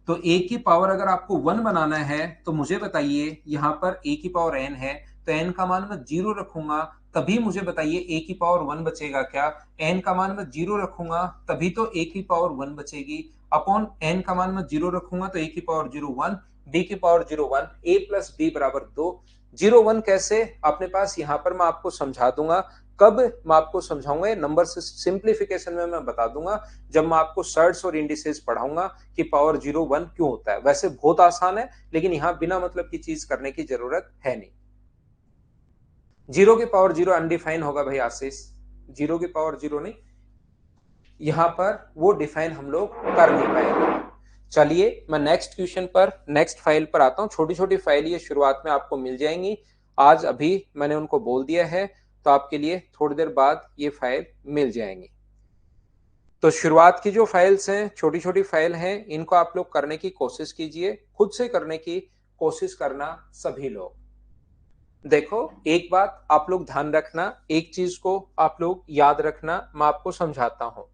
तो ए की पावर अगर आपको 1 बनाना है तो मुझे बताइए, यहाँ पर ए की पावर एन है तो एन का मान मैं 0 रखूंगा, तभी मुझे बताइए ए की पावर 1 बचेगा क्या? एन का मान मैं 0 रखूंगा तभी तो ए की पावर 1 बचेगी, अपॉन एन का मान मैं 0 रखूंगा तो ए की पावर 0 1, बी की पावर 0 1, ए प्लस बी बराबर 2। 0 1 कैसे अपने पास? यहां पर मैं आपको समझा दूंगा। कब मैं आपको समझाऊंगा? नंबर से सिंप्लीफिकेशन में मैं बता दूंगा जब मैं आपको सर्ट्स और इंडिसेस पढ़ाऊंगा कि पावर 0 1 क्यों होता है। वैसे बहुत आसान है, लेकिन यहां बिना मतलब की चीज करने की जरूरत है नहीं। 0 की पावर 0 अनडिफाइन होगा भाई आशीष, 0 की पावर 0 नहीं, यहां पर वो डिफाइन हम लोग कर नहीं पाएंगे। चलिए मैं नेक्स्ट क्वेश्चन पर, नेक्स्ट फाइल पर आता हूं। छोटी छोटी फाइल ये शुरुआत में आपको मिल जाएंगी, आज अभी मैंने उनको बोल दिया है, तो आपके लिए थोड़ी देर बाद ये फाइल मिल जाएंगी। तो शुरुआत की जो फाइल्स हैं, छोटी छोटी फाइल हैं, इनको आप लोग करने की कोशिश कीजिए, खुद से करने की कोशिश करना सभी लोग। देखो एक बात आप लोग ध्यान रखना, एक चीज को आप लोग याद रखना, मैं आपको समझाता हूं।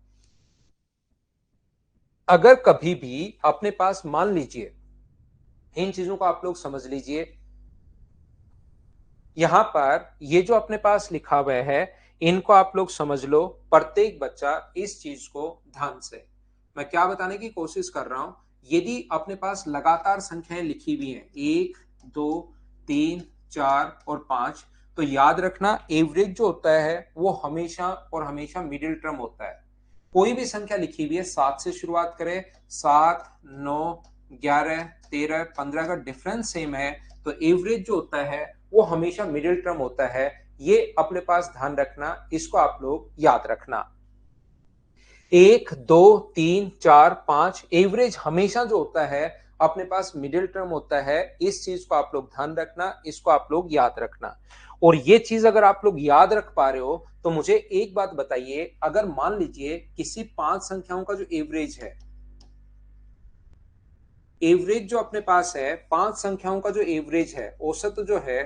अगर कभी भी अपने पास, मान लीजिए, इन चीजों को आप लोग समझ लीजिए, यहां पर ये जो अपने पास लिखा हुआ है इनको आप लोग समझ लो, प्रत्येक बच्चा इस चीज को ध्यान से। मैं क्या बताने की कोशिश कर रहा हूं, यदि अपने पास लगातार संख्याएं लिखी हुई हैं 1 2 3 4 और 5, तो याद रखना एवरेज जो होता है वो हमेशा और हमेशा मिडिल टर्म होता है। कोई भी संख्या लिखी हुई है 7 से शुरुआत करें, 7 9 11 13 15 का डिफरेंस सेम है, तो एवरेज जो होता है वो हमेशा मिडिल टर्म होता है। ये अपने पास ध्यान रखना, इसको आप लोग याद रखना। 1 2 3 4 5 एवरेज हमेशा जो होता है अपने पास मिडिल टर्म होता है। इस चीज को आप लोग ध्यान रखना, इसको आप लोग याद रखना। और ये चीज अगर आप लोग याद रख पा रहे हो तो मुझे एक बात बताइए, अगर मान लीजिए किसी 5 संख्याओं का जो एवरेज है, एवरेज जो अपने पास है 5 संख्याओं का जो एवरेज है, औसत जो है,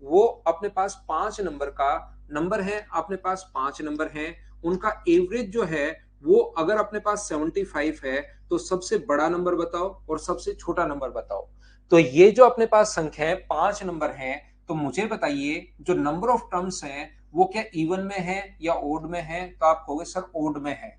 वो अपने पास 5 नंबर का नंबर है, अपने पास 5 नंबर है, उनका एवरेज जो है वो अगर अपने पास 75 है, तो सबसे बड़ा नंबर बताओ और सबसे छोटा नंबर बताओ। तो ये जो अपने पास संख्या है 5 नंबर है, तो मुझे बताइए जो नंबर ऑफ टर्म्स हैं वो क्या इवन में है या ओड में है? तो आप कहोगे सर ओड में है।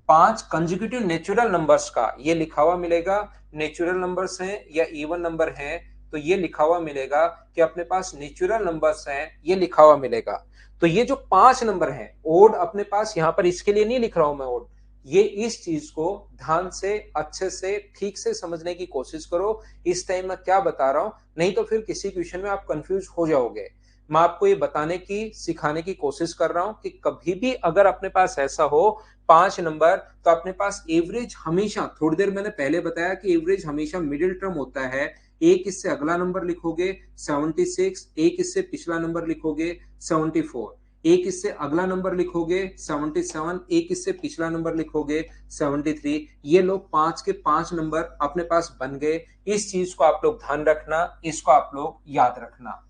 5 कंजिक्यूटिव नेचुरल नंबर्स का ये लिखा हुआ मिलेगा, नेचुरल नंबर्स हैं या इवन नंबर हैं, तो ये लिखा हुआ मिलेगा कि अपने पास नेचुरल नंबर्स हैं, ये लिखा हुआ मिलेगा। तो ये जो 5 नंबर हैं ओड अपने पास, यहां पर इसके लिए नहीं लिख रहा हूं मैं ओड, ये इस चीज को ध्यान से अच्छे से ठीक से समझने की कोशिश करो इस टाइम मैं क्या बता रहा हूं, नहीं तो फिर किसी क्वेश्चन में आप कंफ्यूज हो जाओगे। मैं आपको ये बताने की, सिखाने की कोशिश कर रहा हूं कि कभी भी अगर अपने पास ऐसा हो 5 नंबर, तो अपने पास एवरेज हमेशा, थोड़ी देर मैंने पहले बताया कि एवरेज हमेशा मिडिल टर्म होता है। एक इससे अगला नंबर लिखोगे 76, एक इससे पिछला नंबर लिखोगे 74, एक इससे अगला नंबर लिखोगे 77, एक इससे पिछला नंबर लिखोगे 73। ये लोग 5 के 5 नंबर अपने पास बन गए। इस चीज को आप लोग ध्यान रखना, इसको आप लोग याद रखना।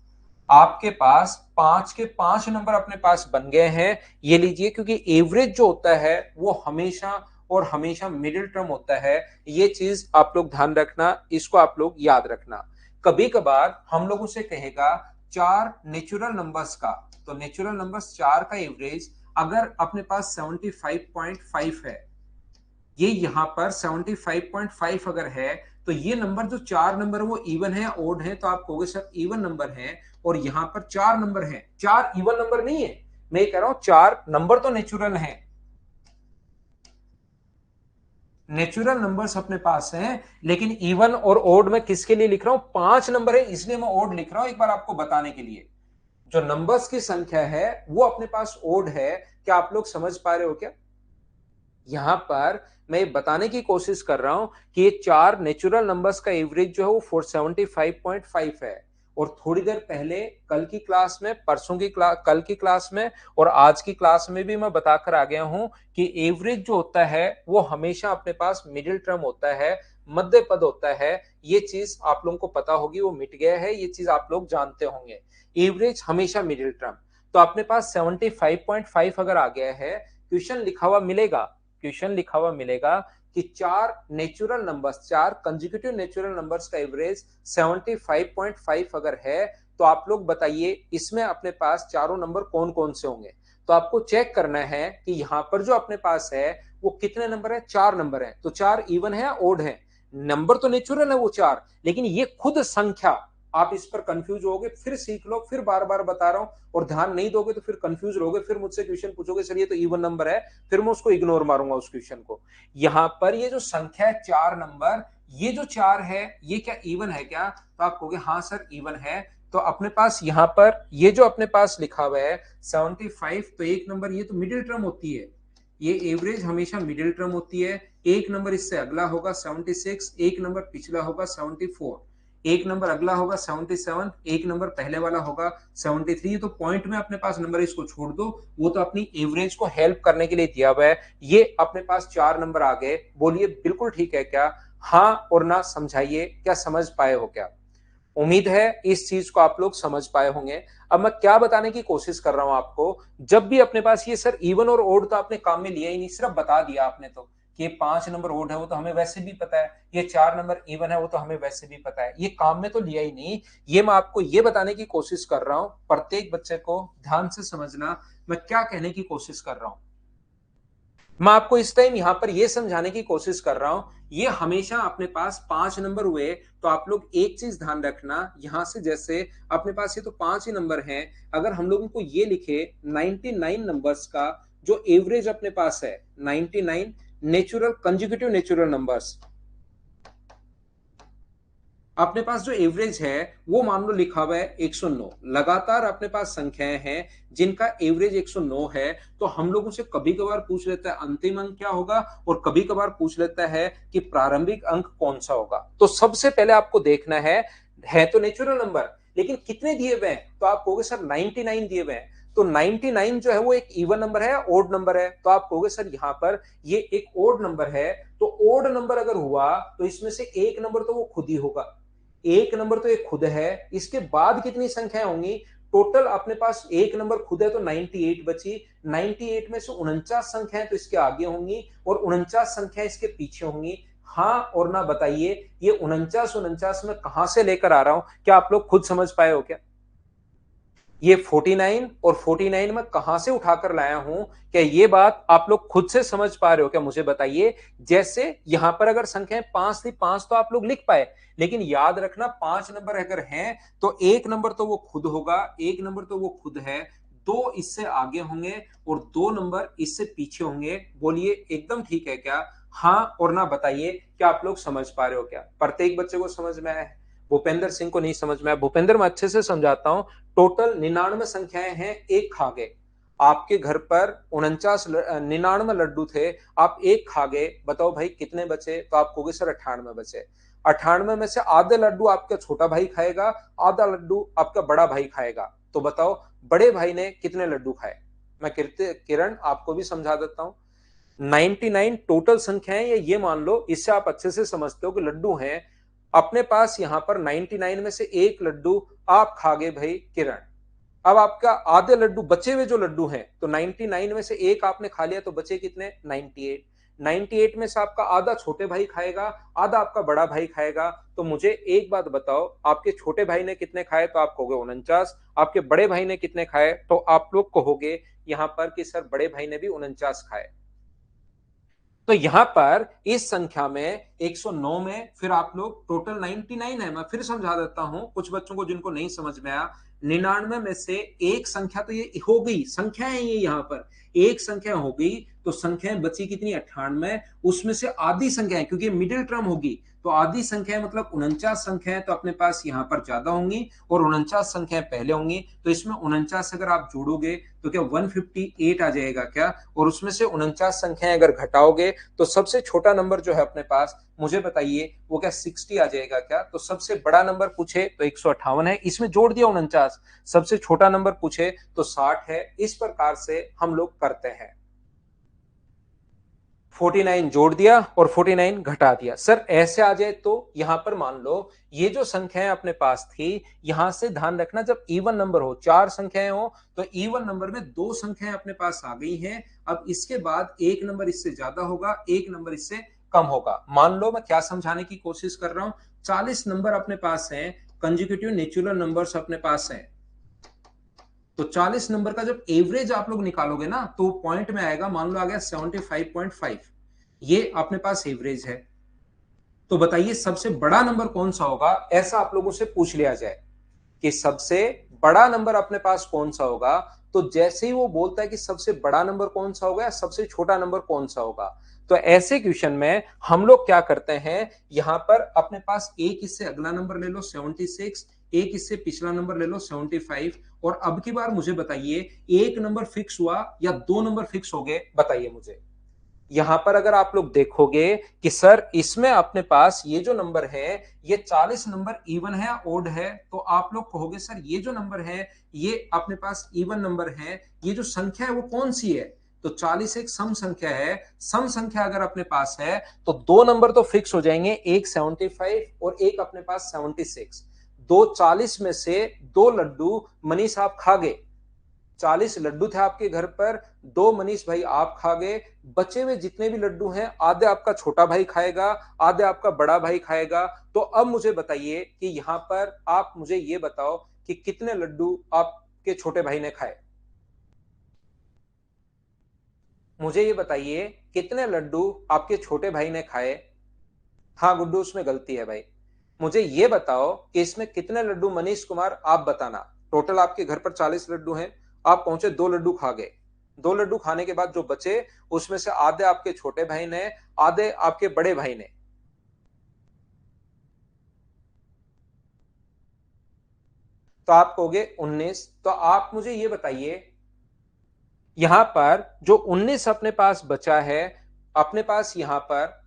आपके पास 5 के 5 नंबर अपने पास बन गए हैं, ये लीजिए, क्योंकि एवरेज जो होता है वो हमेशा और हमेशा मिडिल टर्म होता है। ये चीज आप लोग ध्यान रखना, इसको आप लोग याद रखना। कभी कभार हम लोग उसे कहेगा चार नेचुरल नंबर्स का, तो नेचुरल नंबर्स चार का एवरेज अगर अपने पास 75.5 है, ये यहां पर 75.5 अगर है, तो ये नंबर जो चार नंबर है वो इवन है या ओड है, तो आप कहोगे सर इवन नंबर है। और यहां पर चार नंबर है, चार इवन नंबर नहीं है, मैं ये कह रहा हूं चार नंबर तो नेचुरल है, नेचुरल नंबर्स अपने पास हैं, लेकिन इवन और ओड में किसके लिए लिख रहा हूं, पांच नंबर है इसलिए मैं ओड लिख रहा हूं, एक बार आपको बताने के लिए। जो नंबर्स की संख्या है वो अपने पास ओड है। क्या आप लोग समझ पा रहे हो क्या? यहां पर मैं बताने की कोशिश कर रहा हूं कि ये चार नेचुरल नंबर्स का एवरेज जो है वो 475.5 है। और थोड़ी देर पहले कल की क्लास में, परसों की क्लास, कल की क्लास में और आज की क्लास में भी मैं बताकर आ गया हूं कि एवरेज जो होता है वो हमेशा अपने पास मिडिल टर्म होता है, मध्य पद होता है। ये चीज आप लोगों को पता होगी, वो मिट गया है, ये चीज आप लोग जानते होंगे। एवरेज हमेशा मिडिल टर्म। तो अपने पास 75.5 अगर आ गया है, क्वेश्चन लिखा हुआ मिलेगा, क्वेश्चन लिखा हुआ मिलेगा कि चार नेचुरल नंबर्स, चार कंसेक्यूटिव नेचुरल नंबर्स का एवरेज 75.5 अगर है, तो आप लोग बताइए इसमें अपने पास चारों नंबर कौन कौन से होंगे। तो आपको चेक करना है कि यहां पर जो अपने पास है वो कितने नंबर है, चार नंबर है। तो चार इवन है या ओड है? नंबर तो नेचुरल है वो चार, लेकिन ये खुद संख्या, आप इस पर कंफ्यूज होगे, फिर सीख लो, फिर बार बार बता रहा हूं, और ध्यान नहीं दोगे तो फिर कंफ्यूज रहोगे, फिर मुझसे क्वेश्चन पूछोगे सर ये तो इवन नंबर है, फिर मैं उसको इग्नोर मारूंगा उस क्वेश्चन को। यहां पर ये जो संख्या है चार नंबर, ये जो चार है ये क्या इवन है क्या? तो आप कहोगे हाँ सर इवन है। तो अपने पास यहां पर ये जो अपने पास लिखा हुआ है 75, तो एक नंबर ये तो मिडिल टर्म होती है, ये एवरेज हमेशा मिडिल टर्म होती है। एक नंबर इससे अगला होगा 76, एक नंबर पिछला होगा 74, एक नंबर अगला होगा 77, एक नंबर पहले वाला होगा 73। तो पॉइंट में अपने पास नंबर, इसको छोड़ दो, वो तो अपनी एवरेज को हेल्प करने के लिए दिया हुआ है। ये अपने पास चार नंबर आ गए, बोलिए बिल्कुल ठीक है क्या? हाँ और ना समझाइए, क्या समझ पाए हो क्या? उम्मीद है इस चीज को आप लोग समझ पाए होंगे। अब मैं क्या बताने की कोशिश कर रहा हूं आपको, जब भी अपने पास ये सर इवन और ओड तो आपने काम में लिया ही नहीं, सिर्फ बता दिया आपने तो कि ये पांच नंबर ओड है वो तो हमें वैसे भी पता है, ये चार नंबर इवन है वो तो हमें वैसे भी पता है, ये काम में तो लिया ही नहीं। ये मैं आपको ये बताने की कोशिश कर रहा हूं, प्रत्येक बच्चे को ध्यान से समझना मैं क्या कहने की कोशिश कर रहा हूं। मैं आपको इस टाइम यहां पर यह समझाने की कोशिश कर रहा हूं, ये हमेशा अपने पास पांच नंबर हुए, तो आप लोग एक चीज ध्यान रखना, यहां से जैसे अपने पास ये तो पांच ही नंबर हैं, अगर हम लोग उनको ये लिखे 99 नंबर्स का जो एवरेज अपने पास है, 99 नेचुरल कंसेक्यूटिव नेचुरल नंबर्स, अपने पास जो एवरेज है वो मान लो लिखा हुआ है 109, लगातार अपने पास संख्याएं हैं जिनका एवरेज 109 है। तो हम लोगों से कभी कभार पूछ लेता है अंतिम अंक क्या होगा, और कभी कभार पूछ लेता है कि प्रारंभिक अंक कौन सा होगा। तो सबसे पहले आपको देखना है तो नेचुरल नंबर, लेकिन कितने दिए हुए हैं? तो आप कहोगे सर 99 दिए हुए हैं। तो 99 जो है वो एक इवन नंबर है, ओड नंबर है? तो आप कहोगे सर यहाँ पर ये एक ओड नंबर है। तो ओड नंबर अगर हुआ तो इसमें से एक नंबर तो वो खुद ही होगा, एक नंबर तो एक खुद है, इसके बाद कितनी संख्याएं होंगी? टोटल अपने पास एक नंबर खुद है तो 98 बची, 98 में से 49 संख्याएं तो इसके आगे होंगी और 49 संख्याएं इसके पीछे होंगी। हाँ और ना बताइए ये 49 49 में कहां से लेकर आ रहा हूं, क्या आप लोग खुद समझ पाए हो क्या? ये 49 और 49 में कहां से उठाकर लाया हूं, क्या ये बात आप लोग खुद से समझ पा रहे हो क्या? मुझे बताइए। जैसे यहां पर अगर संख्याएं पांच थी, पांच तो आप लोग लिख पाए, लेकिन याद रखना पांच नंबर अगर हैं तो एक नंबर तो वो खुद होगा, एक नंबर तो वो खुद है, दो इससे आगे होंगे और दो नंबर इससे पीछे होंगे। बोलिए एकदम ठीक है क्या? हाँ और ना बताइए, क्या आप लोग समझ पा रहे हो क्या? प्रत्येक बच्चे को समझ में आया? भूपेंद्र सिंह को नहीं समझ में आया? भूपेंद्र मैं अच्छे से समझाता हूं। टोटल 99 संख्याएं हैं, एक खा गए। आपके घर पर 99 लड्डू थे, आप एक खा गए, बताओ भाई कितने बचे? तो आप कहोगे सर 98 बचे। 98 में से आधे लड्डू आपका छोटा भाई खाएगा, आधा लड्डू आपका बड़ा भाई खाएगा। तो बताओ बड़े भाई ने कितने लड्डू खाए? मैं किरण आपको भी समझा देता हूं। 99 टोटल संख्याएं, ये मान लो, इससे आप अच्छे से समझते हो कि लड्डू हैं अपने पास। यहां पर 99 में से एक लड्डू आप खा गए भाई किरण। अब आपका आधे लड्डू बचे हुए जो लड्डू हैं, तो 99 में से एक आपने खा लिया तो बचे कितने? 98। 98 में से आपका आधा छोटे भाई खाएगा, आधा आपका बड़ा भाई खाएगा। तो मुझे एक बात बताओ, आपके छोटे भाई ने कितने खाए? तो आप कहोगे 49। आपके बड़े भाई ने कितने खाए? तो आप लोग कहोगे यहां पर कि सर बड़े भाई ने भी 49 खाए। तो यहां पर इस संख्या में 109 में फिर आप लोग टोटल 99 है। मैं फिर समझा देता हूं कुछ बच्चों को जिनको नहीं समझ में आया। 99 में से एक संख्या तो ये हो गई, संख्या है ये, यहां पर एक संख्या हो गई, तो संख्याएं बची कितनी? 98। उसमें से आधी संख्या है, क्योंकि मिडिल टर्म होगी, तो आधी संख्या मतलब 49 संख्याएं तो अपने पास यहां पर ज्यादा होंगी और 49 संख्याएं पहले होंगी। तो इसमें 49 अगर आप जोड़ोगे तो क्या 158 आ जाएगा क्या? और उसमें से 49 संख्याएं अगर घटाओगे तो सबसे छोटा नंबर जो है अपने पास, मुझे बताइए वो क्या 60 आ जाएगा क्या? तो सबसे बड़ा नंबर पूछे तो 158 है, इसमें जोड़ दिया 49। सबसे छोटा नंबर पूछे तो 60 है। इस प्रकार से हम लोग करते हैं। 49 जोड़ दिया और 49 घटा दिया। सर ऐसे आ जाए तो यहां पर मान लो ये जो संख्याएं अपने पास थी, यहां से ध्यान रखना जब इवन नंबर हो, चार संख्याएं हो, तो इवन नंबर में दो संख्याएं अपने पास आ गई हैं। अब इसके बाद एक नंबर इससे ज्यादा होगा, एक नंबर इससे कम होगा। मान लो मैं क्या समझाने की कोशिश कर रहा हूं, 40 नंबर अपने पास है, कंजिक्यूटिव नेचुरल नंबर्स अपने पास है। तो 40 नंबर का जब एवरेज आप लोग निकालोगे ना, तो पॉइंट में आएगा, मान लो आ गया 75.5, ये अपने पास एवरेज है। तो बताइए सबसे बड़ा नंबर कौन सा होगा? ऐसा आप लोगों से पूछ लिया जाए कि सबसे बड़ा नंबर अपने पास कौन सा होगा, तो जैसे ही वो बोलता है कि सबसे बड़ा नंबर कौन सा होगा या सबसे छोटा नंबर कौन सा होगा, तो ऐसे क्वेश्चन में हम लोग क्या करते हैं, यहां पर अपने पास एक इससे अगला नंबर ले लो 76, एक इससे पिछला नंबर ले लो 75, और अब की बार मुझे बताइए एक नंबर फिक्स हुआ या दो नंबर फिक्स हो गए? बताइए मुझे। यहां पर अगर आप लोग देखोगे कि सर इसमें अपने पास ये जो नंबर है, ये 40 नंबर इवन है या ओड है, तो आप लोग कहोगे सर ये जो नंबर है ये अपने पास इवन नंबर है। ये जो संख्या है वो कौन सी है? तो 40 एक सम संख्या है। सम संख्या अगर अपने पास है तो दो नंबर तो फिक्स हो जाएंगे, एक 75 और एक अपने पास 76। दो 40 में से दो लड्डू मनीष आप खा गए, 40 लड्डू थे आपके घर पर, दो मनीष भाई आप खा गए। बचे हुए जितने भी लड्डू हैं, आधे आपका छोटा भाई खाएगा, आधे आपका बड़ा भाई खाएगा। तो अब मुझे बताइए कि यहां पर आप मुझे ये बताओ कि कितने लड्डू आपके छोटे भाई ने खाए? मुझे ये बताइए कितने लड्डू आपके छोटे भाई ने खाए? हाँ गुड्डू, उसमें गलती है भाई। मुझे ये बताओ कि इसमें कितने लड्डू, मनीष कुमार आप बताना। टोटल आपके घर पर 40 लड्डू हैं, आप पहुंचे दो लड्डू खा गए। दो लड्डू खाने के बाद जो बचे उसमें से आधे आपके छोटे भाई ने, आधे आपके बड़े भाई ने। तो आप कहोगे 19। तो आप मुझे ये बताइए यहां पर जो 19 अपने पास बचा है, अपने पास यहां पर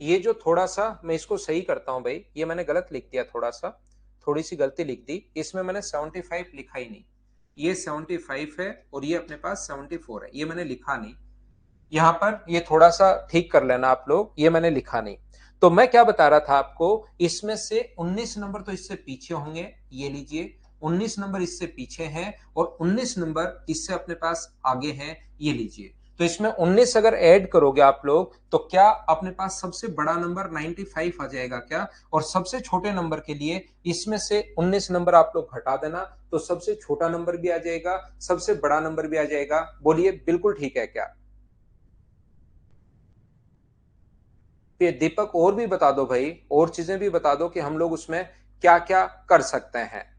ये जो थोड़ा सा मैं इसको सही करता हूं भाई, ये मैंने गलत लिख दिया, थोड़ा सा थोड़ी सी गलती लिख दी। इसमें मैंने 75 लिखा ही नहीं, ये 75 है और ये अपने पास 74 है, ये मैंने लिखा नहीं। यहां पर ये थोड़ा सा ठीक कर लेना आप लोग, ये मैंने लिखा नहीं। तो मैं क्या बता रहा था आपको, इसमें से 19 नंबर तो इससे पीछे होंगे, ये लीजिए 19 नंबर इससे पीछे हैं और 19 नंबर इससे अपने पास आगे हैं, ये लीजिए। तो इसमें 19 अगर ऐड करोगे आप लोग तो क्या अपने पास सबसे बड़ा नंबर 95 आ जाएगा क्या? और सबसे छोटे नंबर के लिए इसमें से 19 नंबर आप लोग हटा देना, तो सबसे छोटा नंबर भी आ जाएगा, सबसे बड़ा नंबर भी आ जाएगा। बोलिए बिल्कुल ठीक है क्या? फिर दीपक और भी बता दो भाई, और चीजें भी बता दो कि हम लोग उसमें क्या क्या कर सकते हैं।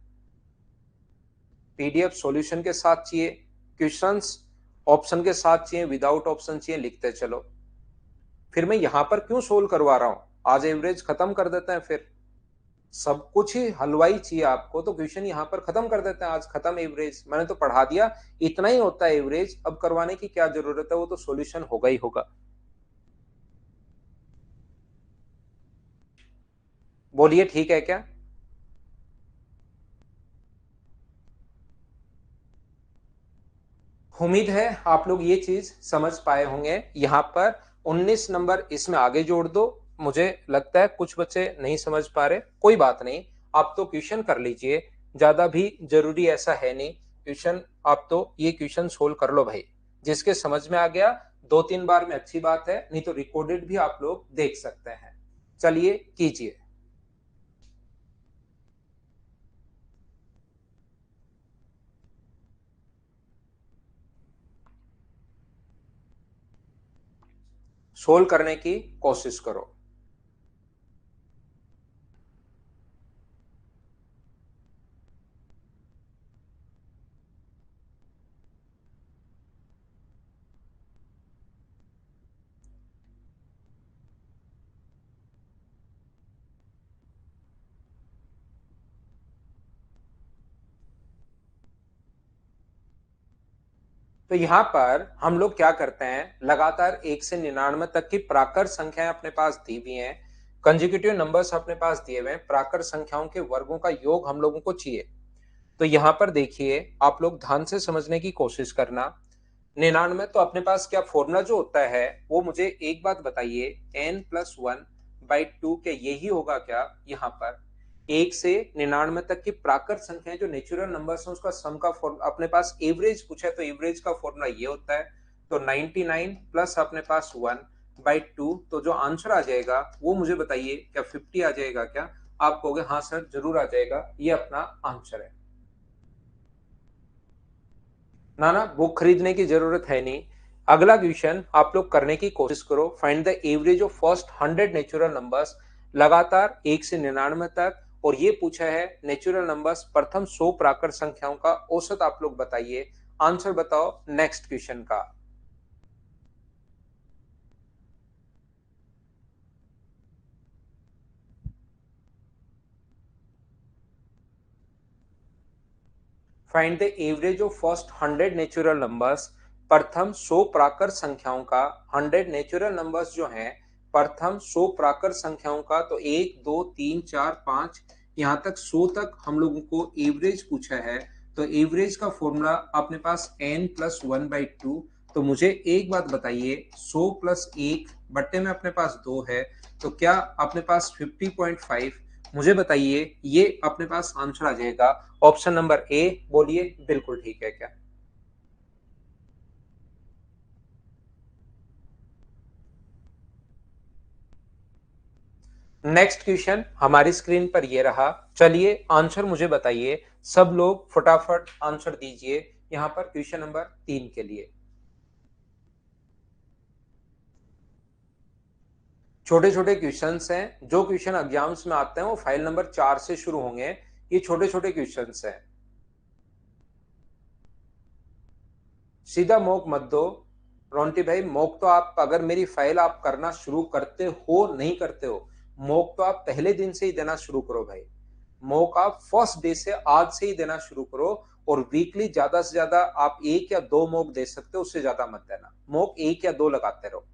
पीडीएफ सॉल्यूशन के साथ चाहिए, क्वेश्चंस ऑप्शन के साथ चाहिए, विदाउट ऑप्शन चाहिए? लिखते चलो। फिर मैं यहां पर क्यों सोल्व करवा रहा हूं? आज एवरेज खत्म कर देते हैं, फिर सब कुछ ही हलवाई चाहिए आपको तो क्वेश्चन यहां पर खत्म कर देते हैं। आज खत्म एवरेज, मैंने तो पढ़ा दिया, इतना ही होता है एवरेज, अब करवाने की क्या जरूरत है, वो तो सॉल्यूशन होगा ही होगा। बोलिए ठीक है क्या? उम्मीद है आप लोग ये चीज समझ पाए होंगे। यहां पर 19 नंबर इसमें आगे जोड़ दो। मुझे लगता है कुछ बच्चे नहीं समझ पा रहे, कोई बात नहीं, आप तो क्वेश्चन कर लीजिए, ज्यादा भी जरूरी ऐसा है नहीं। क्वेश्चन आप तो ये क्वेश्चन सोल्व कर लो भाई, जिसके समझ में आ गया 2-3 बार में अच्छी बात है, नहीं तो रिकॉर्डेड भी आप लोग देख सकते हैं। चलिए कीजिए। सोल्व करने की कोशिश करो। तो यहां पर हम लोग क्या करते हैं, लगातार 1 से 99 तक की प्राकृत संख्याएं अपने पास दी हुई हैं, कंसेक्यूटिव नंबर्स अपने पास दिए हुए हैं, प्राकृत संख्याओं के वर्गों का योग हम लोगों को चाहिए। तो यहां पर देखिए, आप लोग ध्यान से समझने की कोशिश करना। 99 तो अपने पास क्या फॉर्मूला जो होता है, वो मुझे एक बात बताइए, n+1/2 के यही होगा क्या? यहाँ पर 1 से 99 तक की प्राकृत संख्याएं जो नेचुरल नंबर्स हैं उसका सम का फॉर्मूला अपने पास एवरेज पूछा है, तो एवरेज का फॉर्मूला ये होता है। तो 99 प्लस अपने पास 1/2, तो जो आंसर आ जाएगा वो मुझे बताइए, क्या 50 आ जाएगा क्या? आप कहोगे हाँ सर जरूर आ जाएगा, ये अपना आंसर है। ना ना, बुक खरीदने की जरूरत है नहीं। अगला क्वेश्चन आप लोग करने की कोशिश करो, find the average of first 100 natural numbers, लगातार 1 से 99 तक, और ये पूछा है नेचुरल नंबर्स प्रथम 100 प्राकृत संख्याओं का औसत आप लोग बताइए। आंसर बताओ नेक्स्ट क्वेश्चन का। Find the average of first 100 natural numbers, प्रथम 100 प्राकृत संख्याओं का। 100 नेचुरल नंबर्स जो हैं, प्रथम 100 प्राकृत संख्याओं का, तो 1 2 3 4 5 यहां तक 100 तक हम लोगों को एवरेज पूछा है। तो एवरेज का फॉर्मूला अपने पास n+1/2। तो मुझे एक बात बताइए, 100 प्लस 1 बट्टे में अपने पास 2 है, तो क्या अपने पास 50.5? मुझे बताइए, ये अपने पास आंसर आ जाएगा ऑप्शन नंबर ए। बोलिए बिल्कुल ठीक है क्या? नेक्स्ट क्वेश्चन हमारी स्क्रीन पर ये रहा। चलिए आंसर मुझे बताइए, सब लोग फटाफट आंसर दीजिए यहां पर क्वेश्चन नंबर 3 के लिए। छोटे छोटे क्वेश्चंस हैं, जो क्वेश्चन एग्जाम्स में आते हैं वो फाइल नंबर 4 से शुरू होंगे। ये छोटे छोटे क्वेश्चंस हैं, सीधा मॉक मत दो। रोंटी भाई, मॉक तो आप अगर मेरी फाइल आप करना शुरू करते हो नहीं करते हो, मॉक तो आप पहले दिन से ही देना शुरू करो भाई। मॉक आप फर्स्ट डे से आज से ही देना शुरू करो, और वीकली ज्यादा से ज्यादा आप 1 या 2 मॉक दे सकते हो, उससे ज्यादा मत देना। मॉक 1 या 2 लगाते रहो,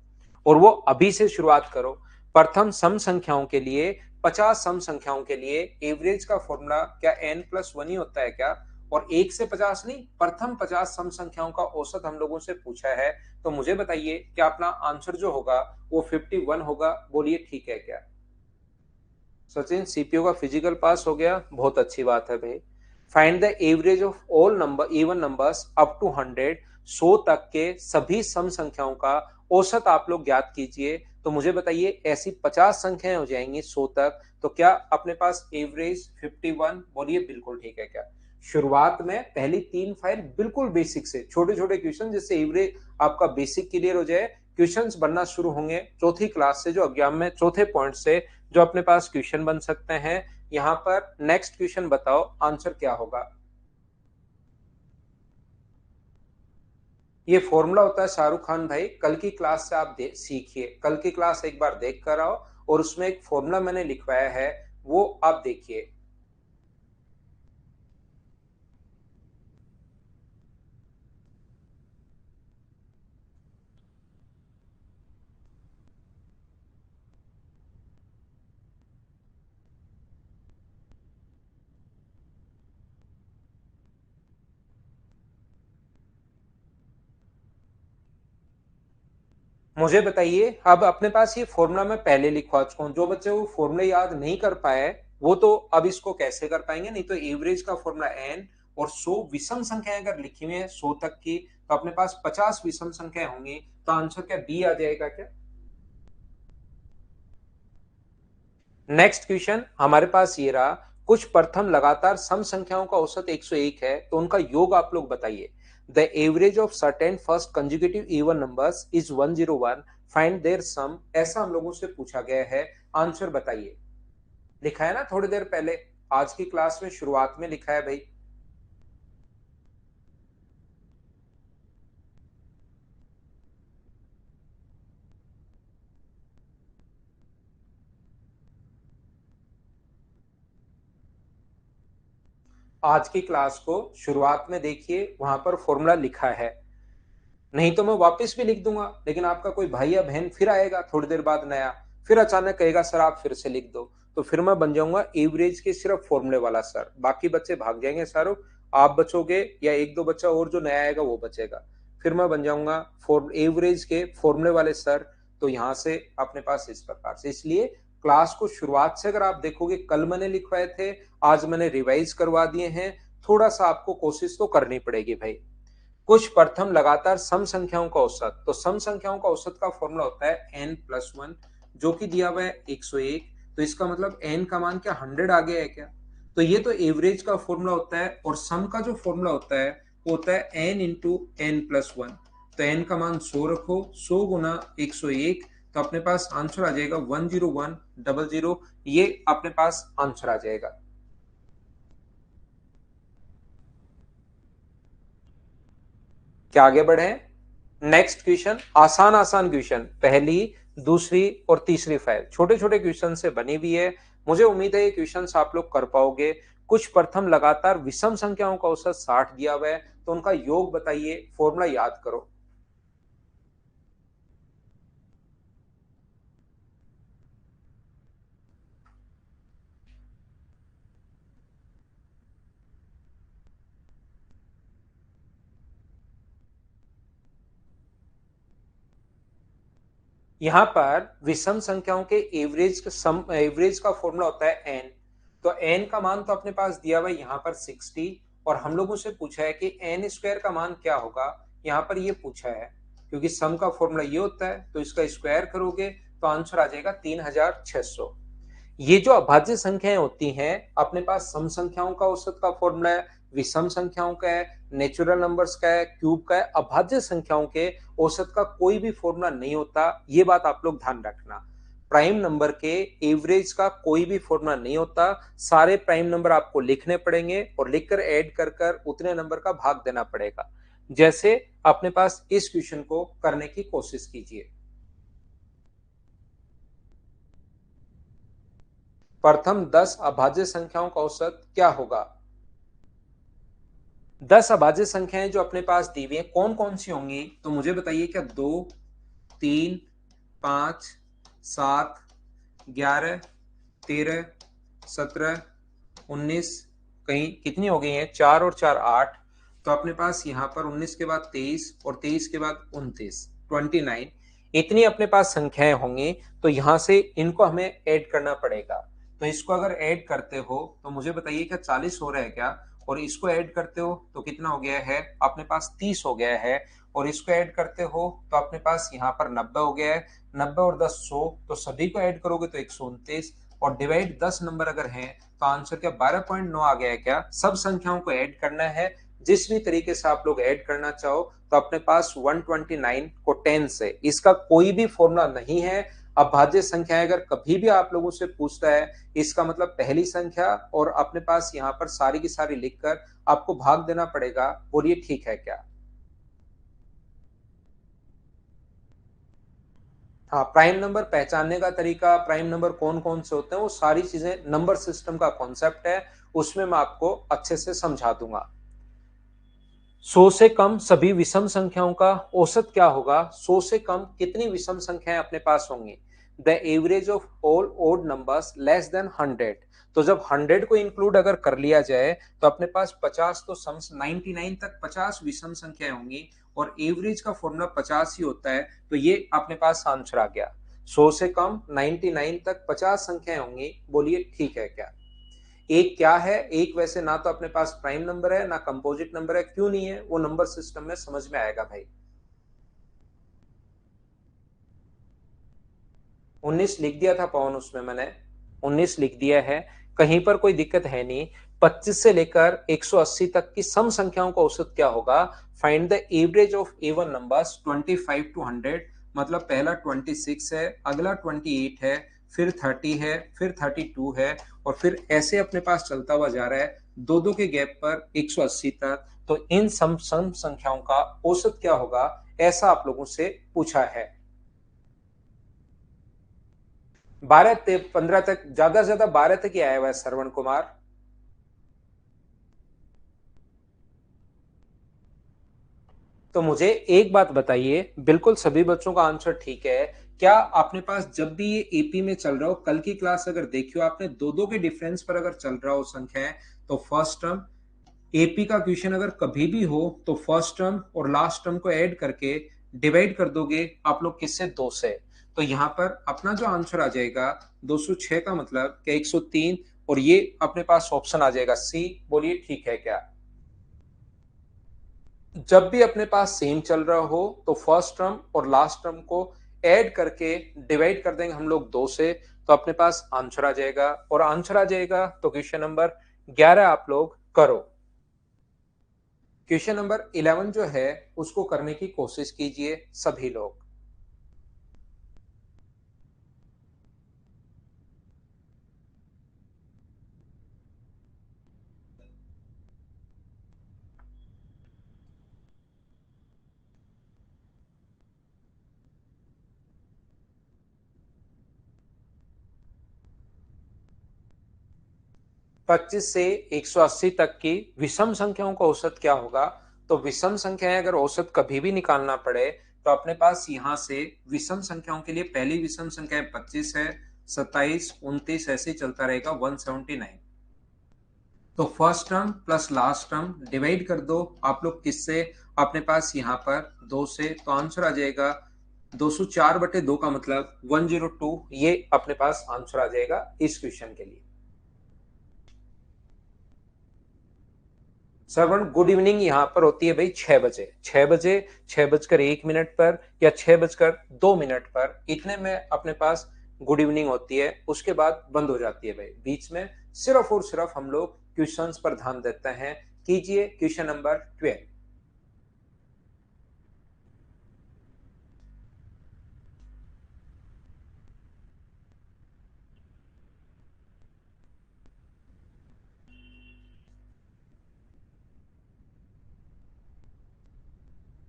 और वो अभी से शुरुआत करो। प्रथम सम संख्याओं के लिए, 50 सम संख्याओं के लिए एवरेज का फॉर्मूला क्या n+1 ही होता है क्या? और 1 से 50 नहीं, प्रथम 50 सम संख्याओं का औसत हम लोगों से पूछा है। तो मुझे बताइए, क्या अपना आंसर जो होगा वो 51 होगा? बोलिए ठीक है क्या? सचिन, सीपीयू का फिजिकल पास हो गया, बहुत अच्छी बात है भाई। Find the average of all number even numbers up to 100, 100 तक के सभी सम संख्याओं का औसत आप लोग ज्ञात कीजिए। तो मुझे बताइए, ऐसी 50 संख्याएं हो जाएंगी 100 तक, तो क्या अपने पास एवरेज 51? बोलिए बिल्कुल ठीक है क्या? शुरुआत में पहली 3 फाइल बिल्कुल बेसिक से, छोटे छोटे क्वेश्चन, जिससे एवरेज आपका बेसिक क्लियर हो जाए। क्वेश्चंस बनना शुरू होंगे चौथी क्लास से, जो एग्जाम में चौथे पॉइंट से जो अपने पास क्वेश्चन बन सकते हैं। यहां पर नेक्स्ट क्वेश्चन बताओ आंसर क्या होगा? ये फॉर्मूला होता है शाहरुख खान भाई, कल की क्लास से आप सीखिए, कल की क्लास एक बार देख कर आओ, और उसमें एक फॉर्मूला मैंने लिखवाया है, वो आप देखिए। मुझे बताइए, अब अपने पास ये फॉर्मूला मैं पहले लिखवा चुका हूं, जो बच्चे वो फॉर्मूला याद नहीं कर पाए वो तो अब इसको कैसे कर पाएंगे? नहीं तो एवरेज का फॉर्मूला n, और 100 विषम संख्याएं अगर लिखी हुई है 100 तक की, तो अपने पास 50 विषम संख्याएं होंगी, तो आंसर क्या बी आ जाएगा क्या? नेक्स्ट क्वेश्चन हमारे पास ये रहा, कुछ प्रथम लगातार सम संख्याओं का औसत 101 है, तो उनका योग आप लोग बताइए। The average of certain first conjugative even numbers is 101, find their sum, ऐसा हम लोगों से पूछा गया है, आंसर बताइए। लिखा है ना थोड़ी देर पहले, आज की क्लास में शुरुआत में लिखा है भाई। आज की क्लास को शुरुआत में देखिए, वहां पर फॉर्मूला लिखा है, नहीं तो मैं वापस भी लिख दूंगा, लेकिन आपका कोई भाई या बहन फिर आएगा थोड़ी देर बाद नया, फिर अचानक कहेगा सर आप फिर से लिख दो, तो फिर मैं बन जाऊंगा एवरेज के सिर्फ फॉर्मूले वाला सर, बाकी बच्चे भाग जाएंगे सारों, आप बचोगे या एक दो बच्चा और जो नया आएगा वो बचेगा, फिर मैं बन जाऊंगा एवरेज के फॉर्मूले वाले सर। तो यहां से अपने पास इस प्रकार से, इसलिए क्लास को शुरुआत से अगर आप देखोगे, कल मैंने लिखवाए थे, आज मैंने रिवाइज करवा दिए हैं, थोड़ा सा आपको कोशिश तो करनी पड़ेगी भाई। कुछ प्रथम लगातार सम संख्याओं का औसत, तो सम संख्याओं का औसत का फॉर्मूला होता है n+1, जो कि दिया हुआ है 101, तो इसका मतलब n का मान क्या 100 आ गया है क्या? तो ये तो एवरेज का फॉर्मूला होता है, और सम का जो फॉर्मूला होता है वो होता है n इंटू n+1, तो n का मान 100 रखो, 100 गुना 101, तो अपने पास आंसर आ जाएगा 10100, ये अपने पास आंसर आ जाएगा। क्या आगे बढ़े? नेक्स्ट क्वेश्चन, आसान आसान क्वेश्चन, पहली दूसरी और तीसरी फाइल छोटे छोटे क्वेश्चन से बनी हुई है, मुझे उम्मीद है ये क्वेश्चन आप लोग कर पाओगे। कुछ प्रथम लगातार विषम संख्याओं का औसत 60 दिया हुआ है, तो उनका योग बताइए, फॉर्मूला याद करो। यहां पर विषम संख्याओं के एवरेज का फॉर्मूला होता है n, तो n का मान तो अपने पास दिया हुआ है यहाँ पर 60, और हम लोगों से पूछा है कि n स्क्वायर का मान क्या होगा, यहाँ पर ये पूछा है, क्योंकि सम का फॉर्मूला ये होता है, तो इसका स्क्वायर करोगे तो आंसर आ जाएगा 3600। ये जो अभाज्य संख्याएं होती हैं, अपने पास सम संख्याओं का औसत का फॉर्मूला है, विषम संख्याओं का है, नेचुरल नंबर्स का है, क्यूब का है, अभाज्य संख्याओं के औसत का कोई भी फॉर्मूला नहीं होता, ये बात आप लोग ध्यान रखना। प्राइम नंबर के एवरेज का कोई भी फॉर्मूला नहीं होता, सारे प्राइम नंबर आपको लिखने पड़ेंगे और लिखकर ऐड कर कर उतने नंबर का भाग देना पड़ेगा। जैसे अपने पास इस क्वेश्चन को करने की कोशिश कीजिए। प्रथम 10 अभाज्य संख्याओं का औसत क्या होगा? 10 अभाज्य संख्याएं जो अपने पास दी हुई है कौन कौन सी होंगी, तो मुझे बताइए, क्या 2, 3, 5, 7, 11, 13, 17, 19, कहीं कितनी हो गई है, 4 और 4 8, तो अपने पास यहाँ पर 19 के बाद 23 और 23 के बाद 29, 29, इतनी अपने पास संख्याएं होंगी, तो यहां से इनको हमें ऐड करना पड़ेगा। तो इसको अगर ऐड करते हो तो मुझे बताइए, क्या 40 हो रहा है क्या? और इसको ऐड करते हो तो कितना हो गया है, अपने पास 30 हो गया है, और इसको ऐड करते हो तो अपने पास यहाँ पर 90 हो गया है, 90 और 10 100, तो सभी को ऐड करोगे तो 129, और डिवाइड 10 नंबर अगर है तो आंसर क्या 12.9 आ गया है क्या? सब संख्याओं को ऐड करना है, जिस भी तरीके से आप लोग ऐड करना चाहो, तो अपने पास 129 को 10 से, इसका कोई भी फॉर्मूला नहीं है। अभाज्य संख्या अगर कभी भी आप लोगों से पूछता है, इसका मतलब पहली संख्या और अपने पास यहाँ पर सारी की सारी लिखकर आपको भाग देना पड़ेगा, बोलिए ठीक है क्या? हाँ, प्राइम नंबर पहचानने का तरीका, प्राइम नंबर कौन कौन से होते हैं, वो सारी चीजें नंबर सिस्टम का कॉन्सेप्ट है, उसमें मैं आपको अच्छे से समझा दूंगा। 100 से कम सभी विषम संख्याओं का औसत क्या होगा? 100 से कम कितनी विषम संख्याएं अपने पास होंगी? The average of all odd numbers less than 100, तो जब 100 को इंक्लूड अगर कर लिया जाए तो अपने पास 50 तो सम 99 तक 50 विषम संख्याएं होंगी, और एवरेज का फॉर्मूला 50 ही होता है, तो ये अपने पास आंसर आ गया। 100 से कम 99 तक 50 संख्याएं होंगी, बोलिए ठीक है क्या? एक क्या है, एक वैसे ना तो अपने पास प्राइम नंबर है ना कंपोजिट नंबर है, क्यों नहीं है वो नंबर सिस्टम में समझ में आएगा भाई। 19 लिख दिया था पवन, उसमें मैंने 19 लिख दिया है, कहीं पर कोई दिक्कत है नहीं। 25 से लेकर 180 तक की सम संख्याओं का औसत क्या होगा? Find the average of even numbers 25 to 100। मतलब पहला 26 है, अगला 28 है, फिर 30 है, फिर 32 है, और फिर ऐसे अपने पास चलता हुआ जा रहा है दो दो के गैप पर 180 तक। तो इन सम संख्याओं का औसत क्या होगा, ऐसा आप लोगों से पूछा है। 12 15 तक, ज्यादा से ज्यादा 12 तक ही आया हुआ है श्रवण कुमार। तो मुझे एक बात बताइए, बिल्कुल सभी बच्चों का आंसर ठीक है। क्या आपने पास जब भी ये एपी में चल रहा हो, कल की क्लास अगर देखियो आपने, दो दो के डिफरेंस पर अगर चल रहा हो संख्याएं, तो फर्स्ट टर्म एपी का क्वेश्चन अगर कभी भी हो तो फर्स्ट टर्म और लास्ट टर्म को ऐड करके डिवाइड कर दोगे आप लोग किससे, 2 से। तो यहां पर अपना जो आंसर आ जाएगा 206 का मतलब क्या 103, और ये अपने पास ऑप्शन आ जाएगा सी। बोलिए ठीक है क्या? जब भी अपने पास सेम चल रहा हो तो फर्स्ट टर्म और लास्ट टर्म को ऐड करके डिवाइड कर देंगे हम लोग 2 से, तो अपने पास आंसर आ जाएगा। और आंसर आ जाएगा तो क्वेश्चन नंबर 11 आप लोग करो। क्वेश्चन नंबर 11 जो है उसको करने की कोशिश कीजिए सभी लोग। 25 से 180 तक की विषम संख्याओं का औसत क्या होगा? तो विषम संख्याएं अगर औसत कभी भी निकालना पड़े तो अपने पास यहां से विषम संख्याओं के लिए पहली विषम संख्या 25 है, 27, 29 ऐसे ही चलता रहेगा 179। तो first term plus last term divide कर दो आप लोग किससे, अपने पास यहाँ पर 2 से, तो आंसर आ जाएगा 204/2 का मतलब 102। ये अपने पास आंसर आ जाएगा इस क्वेश्चन के लिए। श्रवण गुड इवनिंग यहाँ पर होती है भाई 6 बजे, 6 बजे, 6:01 पर या 6:02 पर, इतने में अपने पास गुड इवनिंग होती है। उसके बाद बंद हो जाती है भाई, बीच में सिर्फ और सिर्फ हम लोग क्वेश्चंस पर ध्यान देते हैं। कीजिए क्वेश्चन नंबर 12।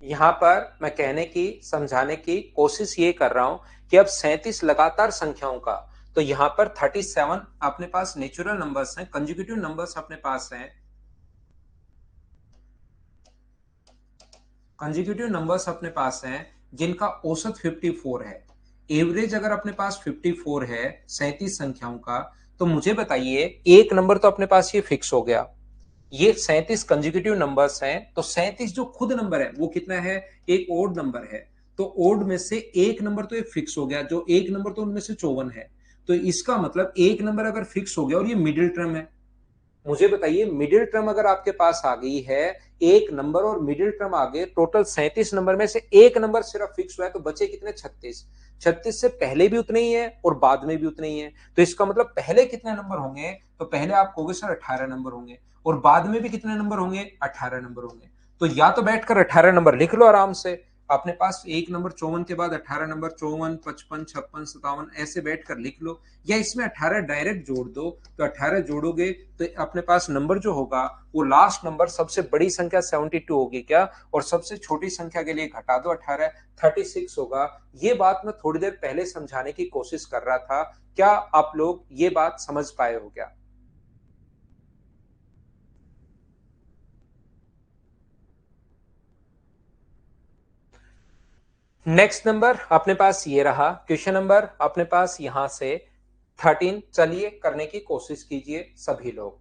यहां पर मैं कहने की समझाने की कोशिश ये कर रहा हूं कि अब 37 लगातार संख्याओं का, तो यहां पर 37 अपने पास नेचुरल नंबर्स हैं, कंजिक्यूटिव नंबर्स अपने पास हैं, कंजिक्यूटिव नंबर्स अपने पास हैं जिनका औसत 54 है। एवरेज अगर अपने पास 54 है 37 संख्याओं का, तो मुझे बताइए एक नंबर तो अपने पास ये फिक्स हो गया। ये 37 कंजिक्यूटिव नंबर्स हैं, तो 37 जो खुद नंबर है वो कितना है, एक ओड नंबर है। तो ओड में से एक नंबर तो ये फिक्स हो गया, जो एक नंबर तो उनमें से 54 है। तो इसका मतलब एक नंबर अगर फिक्स हो गया और ये मिडिल टर्म है, मुझे बताइए मिडिल टर्म अगर आपके पास आ गई है, एक नंबर और मिडिल टर्म आ गए, टोटल 37 नंबर में से एक नंबर सिर्फ फिक्स हुआ है, तो बचे कितने, 36। 36 से पहले भी उतने ही है और बाद में भी उतने ही है। तो इसका मतलब पहले कितने नंबर होंगे, तो पहले आप कहोगे सर 18 नंबर होंगे, और बाद में भी कितने नंबर होंगे, 18 नंबर होंगे। तो या तो बैठकर 18 नंबर लिख लो आराम से, अपने पास एक नंबर 54 के बाद 18 नंबर 54, 55, 56, 57 ऐसे बैठकर लिख लो, या इसमें 18 डायरेक्ट जोड़ दो। तो 18 जोड़ोगे तो अपने पास नंबर जो होगा वो लास्ट नंबर सबसे बड़ी संख्या 72 होगी क्या, और सबसे छोटी संख्या के लिए घटा दो 18, 36 होगा। ये बात मैं थोड़ी देर पहले समझाने की कोशिश कर रहा था, क्या आप लोग ये बात समझ पाए हो क्या? नेक्स्ट नंबर अपने पास ये रहा, क्वेश्चन नंबर अपने पास यहां से 13। चलिए करने की कोशिश कीजिए सभी लोग।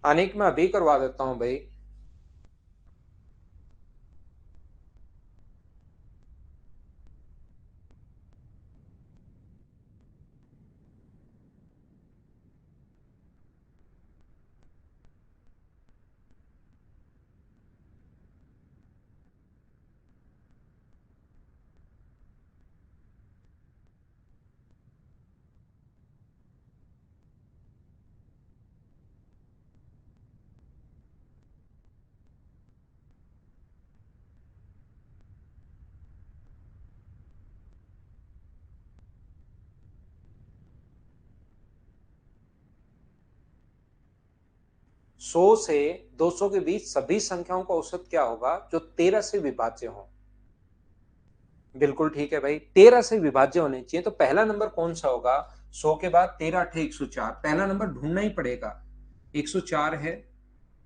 अनिक मैं अभी करवा देता हूँ भाई। सौ से 200 के बीच सभी संख्याओं का औसत क्या होगा जो 13 से विभाज्य हो? बिल्कुल ठीक है भाई, 13 से विभाज्य होने चाहिए। तो पहला नंबर कौन सा होगा? 100 के बाद 13 अठे 104, पहला नंबर ढूंढना ही पड़ेगा। 104 है।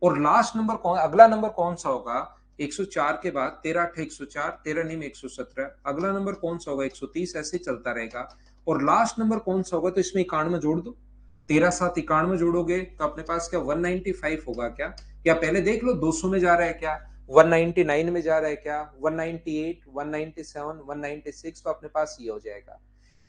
और लास्ट नंबर कौन, अगला नंबर कौन सा होगा? 104 के बाद 13 अठे 104, 13 नीम 117, अगला नंबर कौन सा होगा? 130, ऐसे ही चलता रहेगा। और लास्ट नंबर कौन सा होगा? तो इसमें 91 जोड़ दो। 13 साथ 91 जोड़ोगे तो अपने पास क्या 195 होगा क्या? या पहले देख लो 200 में जा रहा है क्या, 199 में जा रहा है क्या, 198, 197, 196, तो अपने पास ये हो जाएगा।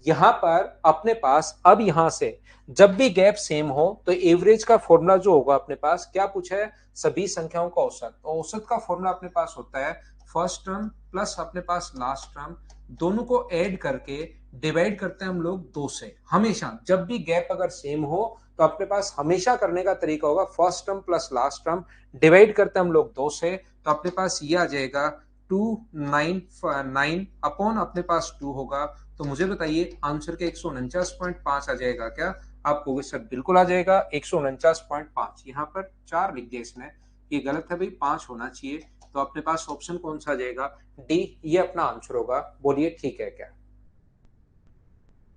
यहां पर अपने पास अब यहां से जब भी गैप सेम हो तो एवरेज का फॉर्मूला जो होगा अपने पास, क्या पूछा है? सभी संख्याओं का औसत। तो औसत का फॉर्मूला अपने पास होता है फर्स्ट टर्म प्लस अपने पास लास्ट टर्म, दोनों को ऐड करके डिवाइड करते हैं हम लोग 2 से। हमेशा जब भी गैप अगर सेम हो तो अपने पास हमेशा करने का तरीका होगा first term plus last term divide करते हैं हम लोग 2 से। तो अपने पास ये आ जाएगा 299 अपॉन अपने पास 2 होगा। तो मुझे बताइए आंसर के 149.5 आ जाएगा क्या? आप कहोगे सर बिल्कुल आ जाएगा 149.5। यहाँ पर 4 लिख दिया इसने, ये गलत है भाई, 5 होना चाहिए। तो अपने पास ऑप्शन कौन सा आ जाएगा? डी, ये अपना आंसर होगा। बोलिए ठीक है क्या?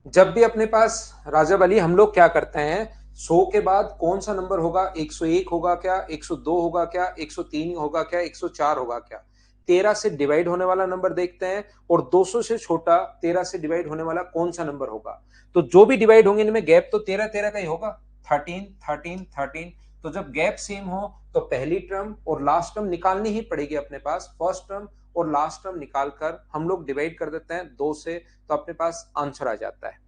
जब भी अपने पास राजा बली हम लोग क्या करते हैं, 100 के बाद कौन सा नंबर होगा? 101 होगा क्या, 102 होगा क्या, 103 होगा क्या, 104 होगा क्या? 13 से डिवाइड होने वाला नंबर देखते हैं और 200 से छोटा 13 से डिवाइड होने वाला कौन सा नंबर होगा? तो जो भी डिवाइड होंगे इनमें गैप तो 13 13 का ही होगा, 13 13 13। तो जब गैप सेम हो तो पहली टर्म और लास्ट टर्म निकालनी ही पड़ेगी अपने पास। फर्स्ट टर्म और लास्ट टर्म निकालकर हम लोग डिवाइड कर देते हैं 2 से, तो अपने पास आंसर आ जाता है।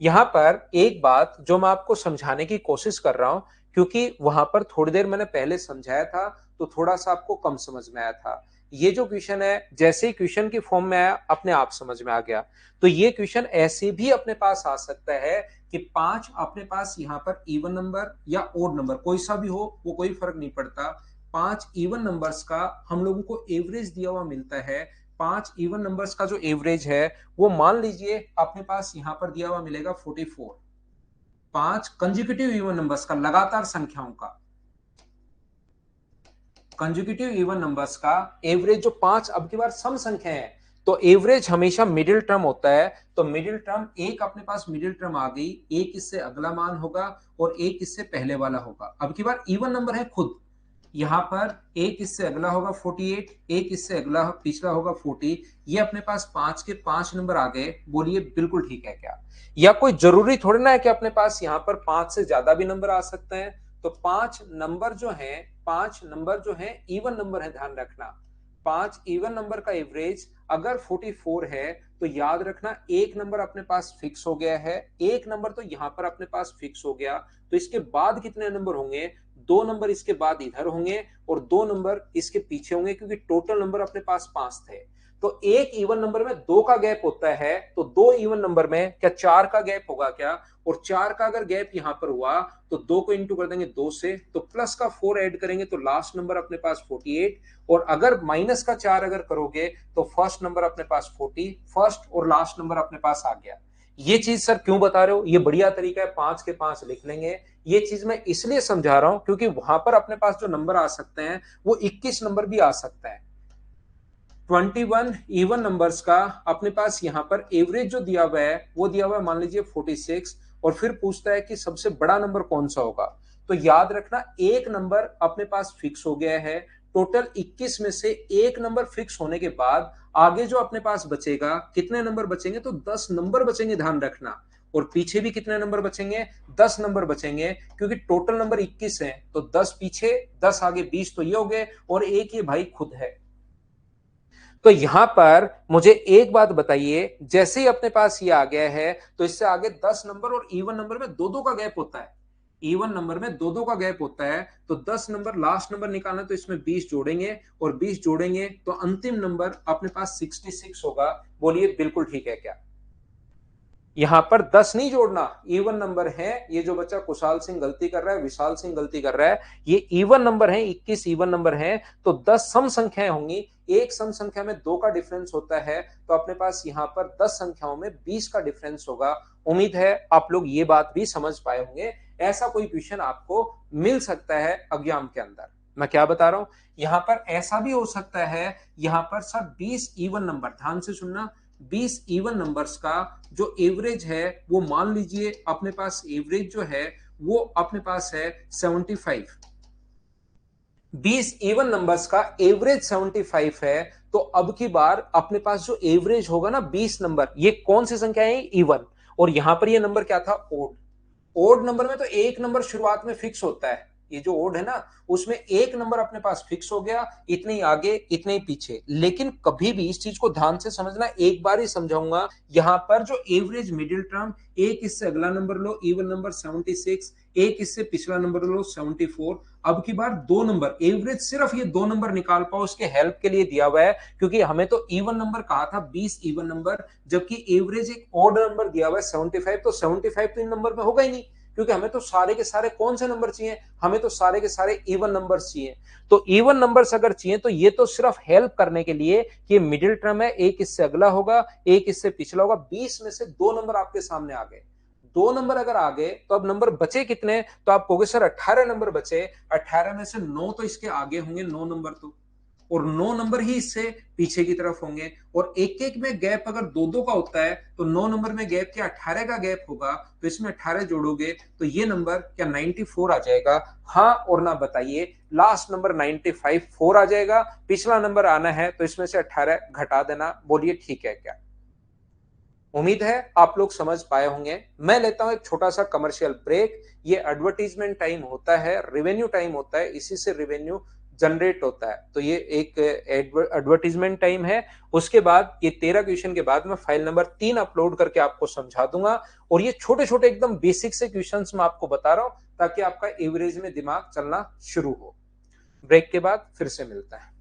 यहां पर एक बात जो मैं आपको समझाने की कोशिश कर रहा हूं, क्योंकि वहां पर थोड़ी देर मैंने पहले समझाया था तो थोड़ा सा आपको कम समझ में आया था। ये जो क्वेश्चन है जैसे ही क्वेश्चन की फॉर्म में आया अपने आप समझ में आ गया। तो ये क्वेश्चन ऐसे भी अपने पास आ सकता है कि 5 अपने पास यहां पर इवन नंबर या ओड नंबर कोई सा भी हो, वो कोई फर्क नहीं पड़ता। 5 इवन नंबर्स का हम लोगों को एवरेज दिया हुआ मिलता है। 5 इवन नंबर्स का जो एवरेज है वो मान लीजिए अपने पास यहां पर दिया हुआ मिलेगा 44। 5 कंजिक्यूटिव इवन नंबर्स का, लगातार संख्याओं का, कंजिक्यूटिव इवन नंबर्स का एवरेज जो 5 अब की बार सम संख्या है तो एवरेज हमेशा मिडिल टर्म होता है। तो मिडिल टर्म एक अपने पास मिडिल टर्म आ गई, एक इससे अगला मान होगा और एक इससे पहले वाला होगा। अब की बार इवन नंबर है खुद, यहां पर एक इससे अगला होगा 48, एक इससे अगला पिछला होगा 40। ये अपने पास 5 के 5 नंबर आ गए। बोलिए बिल्कुल ठीक है क्या? या कोई जरूरी थोड़ी ना है कि अपने पास यहां पर 5 से ज्यादा भी नंबर आ सकते हैं। तो 5 नंबर जो है, 5 नंबर जो है इवन नंबर है, ध्यान रखना। 5 इवन नंबर का एवरेज अगर 44 है तो याद रखना एक नंबर अपने पास फिक्स हो गया है, एक नंबर तो यहां पर अपने पास फिक्स हो गया। तो इसके बाद कितने नंबर होंगे? 2 नंबर इसके बाद इधर होंगे और 2 नंबर इसके पीछे होंगे, क्योंकि टोटल नंबर अपने पास 5 थे। तो एक इवन नंबर में 2 का गैप होता है, तो 2 इवन नंबर में क्या 4 का गैप होगा क्या? और 4 का अगर गैप यहां पर हुआ तो 2 को इंटू कर देंगे 2 से, तो प्लस का 4 ऐड करेंगे तो लास्ट नंबर अपने पास 48। और अगर माइनस का 4 अगर करोगे तो फर्स्ट नंबर अपने पास 40, फर्स्ट और लास्ट नंबर अपने पास आ गया। ये चीज सर क्यों बता रहे हो? ये बढ़िया तरीका है, 5 के 5 लिख लेंगे। ये चीज मैं इसलिए समझा रहा हूं क्योंकि वहां पर अपने पास जो नंबर आ सकते हैं वो 21 नंबर भी आ सकता है। 21 इवन नंबर्स का अपने पास यहां पर एवरेज जो दिया हुआ है वो दिया हुआ है मान लीजिए 46, और फिर पूछता है कि सबसे बड़ा नंबर कौन सा होगा। तो याद रखना एक नंबर अपने पास फिक्स हो गया है, टोटल 21 में से एक नंबर फिक्स होने के बाद आगे जो अपने पास बचेगा, कितने नंबर बचेंगे? तो 10 नंबर बचेंगे, ध्यान रखना। और पीछे भी कितने नंबर बचेंगे, 10 नंबर बचेंगे, क्योंकि टोटल नंबर 21 है, तो 10 पीछे 10 आगे 20 तो ये हो गए, और एक ये भाई खुद है। तो यहां पर मुझे एक बात बताइए, जैसे ही अपने पास ये आ गया है तो इससे आगे 10 नंबर और इवन नंबर में दो दो का गैप होता है, इवन नंबर में दो दो का गैप होता है, तो 10 नंबर लास्ट नंबर निकालना, तो इसमें 20 जोड़ेंगे, और 20 जोड़ेंगे तो अंतिम नंबर अपने पास 66 होगा। बोलिए बिल्कुल ठीक है क्या? यहां पर 10 नहीं जोड़ना, इवन नंबर है, ये जो बच्चा कुशाल सिंह गलती कर रहा है, विशाल सिंह गलती कर रहा है, ये इवन नंबर है, 21 इवन नंबर है, तो 10 सम संख्याएं होंगी, एक सम संख्या में 2 का डिफरेंस होता है, तो अपने पास यहां पर 10 संख्याओं में 20 का डिफरेंस होगा। उम्मीद है आप लोग ये बात भी समझ पाए होंगे। ऐसा कोई क्वेश्चन आपको मिल सकता है एग्जाम के अंदर। मैं क्या बता रहा हूं, यहां पर ऐसा भी हो सकता है, यहां पर सर 20 इवन नंबर, ध्यान से सुनना, 20 इवन नंबर्स का जो एवरेज है वो मान लीजिए अपने पास एवरेज जो है वो अपने पास है 75, 20 इवन नंबर्स का एवरेज 75 है, तो अब की बार अपने पास जो एवरेज होगा ना 20 नंबर, ये कौन सी संख्या है, इवन, और यहां पर ये नंबर क्या था, ओड। ओड नंबर में तो एक नंबर शुरुआत में फिक्स होता है, ये जो ओड है ना उसमें एक नंबर अपने पास फिक्स हो गया, इतने ही आगे इतने ही पीछे। लेकिन कभी भी इस चीज को ध्यान से समझना, एक बार ही समझाऊंगा, यहां पर जो एवरेज मिडिल टर्म, एक इससे अगला नंबर लो इवन नंबर 76, एक इससे पिछला नंबर लो 74, अब की बार दो नंबर एवरेज, सिर्फ ये दो नंबर निकाल पाओ उसके हेल्प के लिए दिया हुआ है, क्योंकि हमें तो इवन नंबर कहा था 20 इवन नंबर, जबकि एवरेज एक ऑड नंबर दिया हुआ है 75, तो 75 तो इन नंबर में होगा ही नहीं, क्योंकि हमें तो सारे के सारे कौन से नंबर चाहिए, हमें तो सारे के सारे इवन नंबर्स चाहिए। तो इवन नंबर्स अगर चाहिए तो ये तो सिर्फ हेल्प करने के लिए कि ये मिडिल टर्म है, एक इससे अगला होगा एक इससे पिछला होगा, 20 में से दो नंबर आपके सामने आ गए, दो नंबर अगर आ गए तो अब नंबर बचे कितने, तो आप कहोगे सर 18 नंबर बचे, 18 में से 9 तो इसके आगे होंगे, 9 नंबर तो, और 9 नंबर ही इससे पीछे की तरफ होंगे, और एक एक में गैप अगर दो दो का होता है तो 9 नंबर में गैप क्या 18 का गैप होगा, तो इसमें 18 जोड़ोगे तो ये नंबर क्या 94 आ जाएगा, हाँ और ना बताइए, लास्ट नंबर 95 4 आ जाएगा, पिछला नंबर आना है तो इसमें से 18 घटा देना। बोलिए ठीक है क्या? उम्मीद है आप लोग समझ पाए होंगे। मैं लेता हूं एक छोटा सा कमर्शियल ब्रेक, ये एडवर्टीजमेंट टाइम होता है, रेवेन्यू टाइम होता है, इसी से रेवेन्यू जनरेट होता है, तो ये एक एडवर्टीजमेंट टाइम है। उसके बाद ये 13 क्वेश्चन के बाद मैं फाइल नंबर 3 अपलोड करके आपको समझा दूंगा, और ये छोटे छोटे एकदम बेसिक से क्वेश्चन मैं आपको बता रहा हूं ताकि आपका एवरेज में दिमाग चलना शुरू हो। ब्रेक के बाद फिर से मिलता है।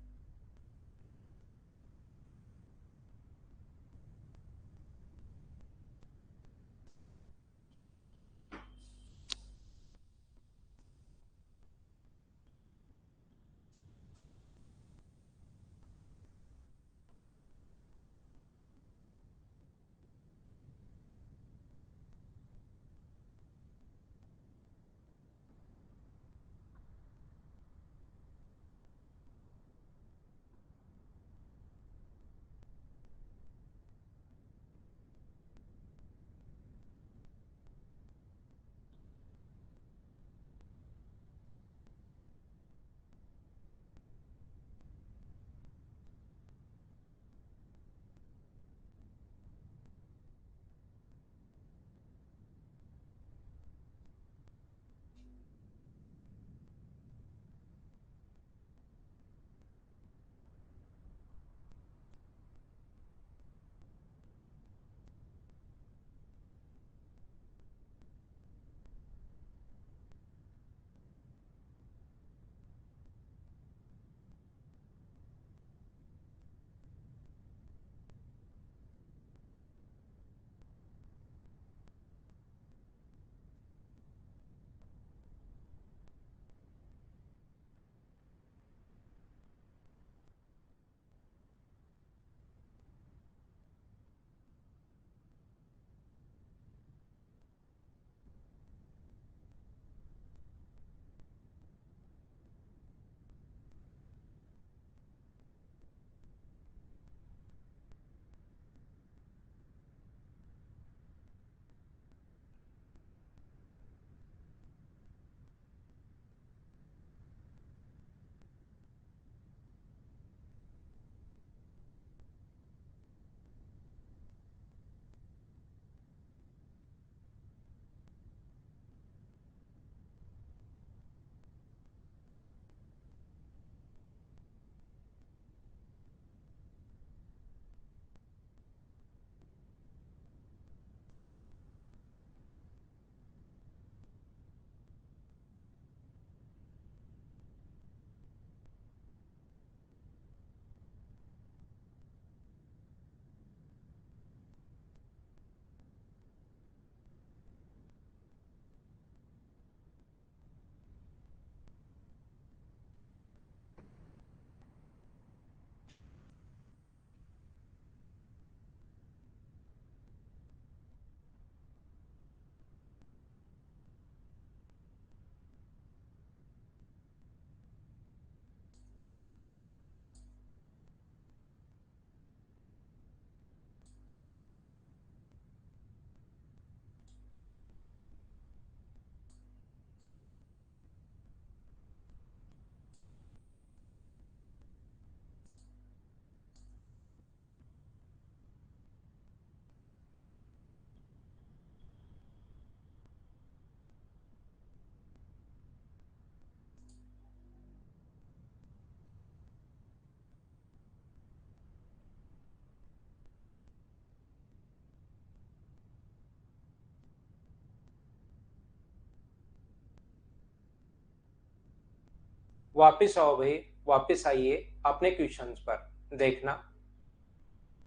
वापस आओ भाई, वापस आइए अपने क्वेश्चंस पर। देखना,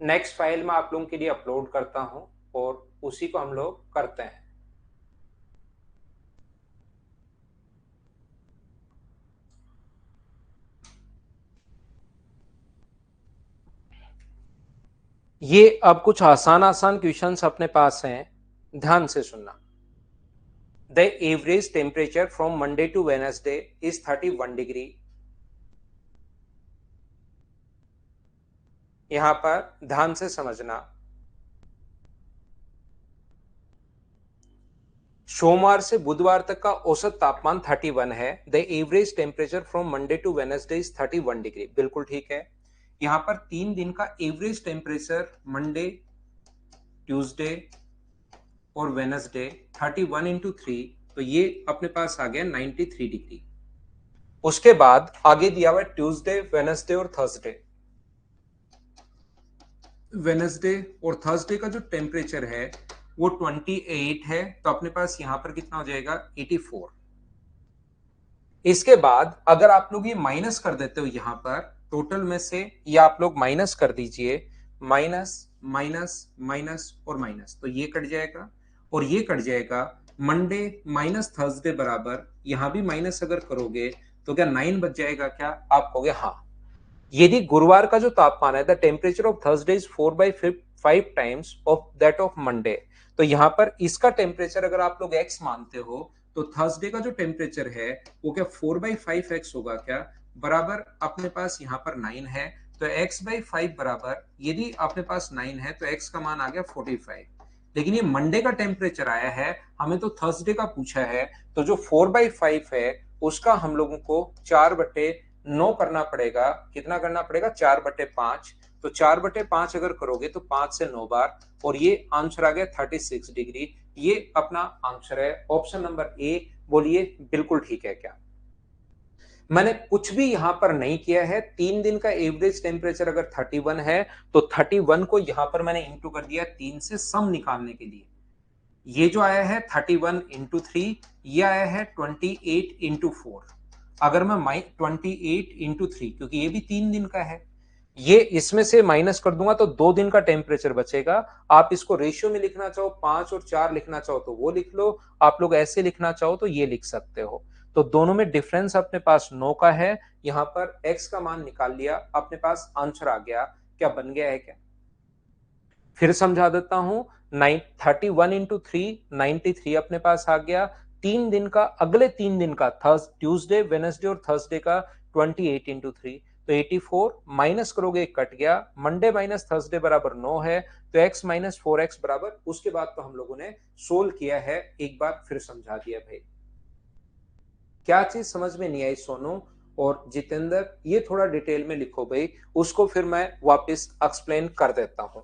नेक्स्ट फाइल में आप लोगों के लिए अपलोड करता हूं और उसी को हम लोग करते हैं। ये अब कुछ आसान आसान क्वेश्चंस अपने पास हैं, ध्यान से सुनना। The average temperature from Monday to Wednesday is 31 degree. यहां पर ध्यान से समझना, सोमवार से बुधवार तक का औसत तापमान 31 है। The average temperature from Monday to Wednesday is 31 degree. बिल्कुल ठीक है। यहां पर 3 दिन का एवरेज टेम्परेचर मंडे, ट्यूसडे और वेडनेसडे 31 इंटू 3, तो ये अपने पास आ गया 93 डिग्री। उसके बाद आगे दिया हुआ ट्यूसडे, वेडनेसडे और थर्सडे। वेडनेसडे और थर्सडे का जो टेम्परेचर है वो 28 है, तो अपने पास यहां पर कितना हो जाएगा 84। इसके बाद अगर आप लोग ये माइनस कर देते हो यहां पर टोटल में से, ये आप लोग माइनस कर दीजिए, माइनस माइनस माइनस और माइनस, तो ये कट जाएगा और ये कट जाएगा। मंडे माइनस थर्सडे बराबर, यहां भी माइनस अगर करोगे तो क्या 9 बच जाएगा क्या? आप कहोगे हाँ। यदि गुरुवार का जो तापमान है, the temperature of Thursday is 4/5 times of that of Monday, तो यहां पर इसका टेम्परेचर अगर आप लोग एक्स मानते हो तो थर्सडे का जो टेम्परेचर है वो क्या 4/5 एक्स होगा क्या? बराबर अपने पास यहां पर 9 है, तो x/5 बराबर, यदि अपने पास 9 है तो x का मान आ गया 45। लेकिन ये मंडे का टेम्परेचर आया है, हमें तो थर्सडे का पूछा है, तो जो 4/5 है उसका हम लोगों को 4/9 करना पड़ेगा। कितना करना पड़ेगा? 4/5। तो 4/5 अगर करोगे तो 5 से 9 बार, और ये आंसर आ गया 36 डिग्री। ये अपना आंसर है ऑप्शन नंबर ए। बोलिए बिल्कुल ठीक है क्या? मैंने कुछ भी यहां पर नहीं किया है। 3 दिन का एवरेज टेम्परेचर अगर 31 है तो 31 को यहां पर मैंने इंटू कर दिया 3 से सम निकालने के लिए। ये जो आया है 31 इंटू 3, ये आया है 28 इंटू 4। अगर मैं 28 इंटू 3, क्योंकि ये भी 3 दिन का है, ये इसमें से माइनस कर दूंगा तो 2 दिन का टेम्परेचर बचेगा। आप इसको रेशियो में लिखना चाहो, 5 और 4 लिखना चाहो तो वो लिख लो, आप लोग ऐसे लिखना चाहो तो ये लिख सकते हो। तो दोनों में डिफरेंस अपने पास 9 का है। यहां पर x का मान निकाल लिया, अपने पास आंसर आ गया। क्या बन गया है क्या? फिर समझा देता हूं। 31 इंटू 3, 93 अपने पास आ गया। 3 दिन का, अगले 3 दिन का, ट्यूसडे, वेडनेसडे और थर्सडे का 28 इंटू 3, तो 84 माइनस करोगे कट गया। मंडे माइनस थर्सडे बराबर 9 है, तो x माइनस 4x बराबर, उसके बाद तो हम लोगों ने सोल्व किया है। एक बार फिर समझा दिया भाई। क्या चीज समझ में नहीं आई सोनू और जितेंद्र? ये थोड़ा डिटेल में लिखो भाई, उसको फिर मैं वापस एक्सप्लेन कर देता हूं।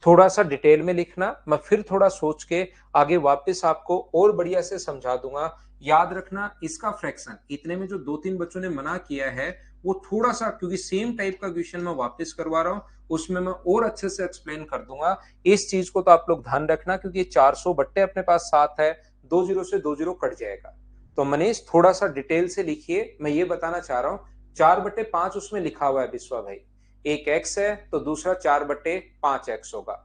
थोड़ा सा डिटेल में लिखना, मैं फिर थोड़ा सोच के आगे वापस आपको और बढ़िया से समझा दूंगा। याद रखना, इसका फ्रैक्शन इतने में जो 2-3 बच्चों ने मना किया है वो थोड़ा सा, क्योंकि सेम टाइप का क्वेश्चन मैं वापस करवा रहा हूं, उसमें मैं और अच्छे से एक्सप्लेन कर दूंगा। इस चीज को तो आप लोग ध्यान रखना, क्योंकि 400 बट्टे अपने पास 7 है, 2 जीरो से 2 जीरो कट जाएगा। तो मनीष थोड़ा सा डिटेल से लिखिए, मैं ये बताना चाह रहा हूं। 4/5 उसमें लिखा हुआ है विश्वा भाई, एक एक्स है तो दूसरा 4/5 एक्स होगा।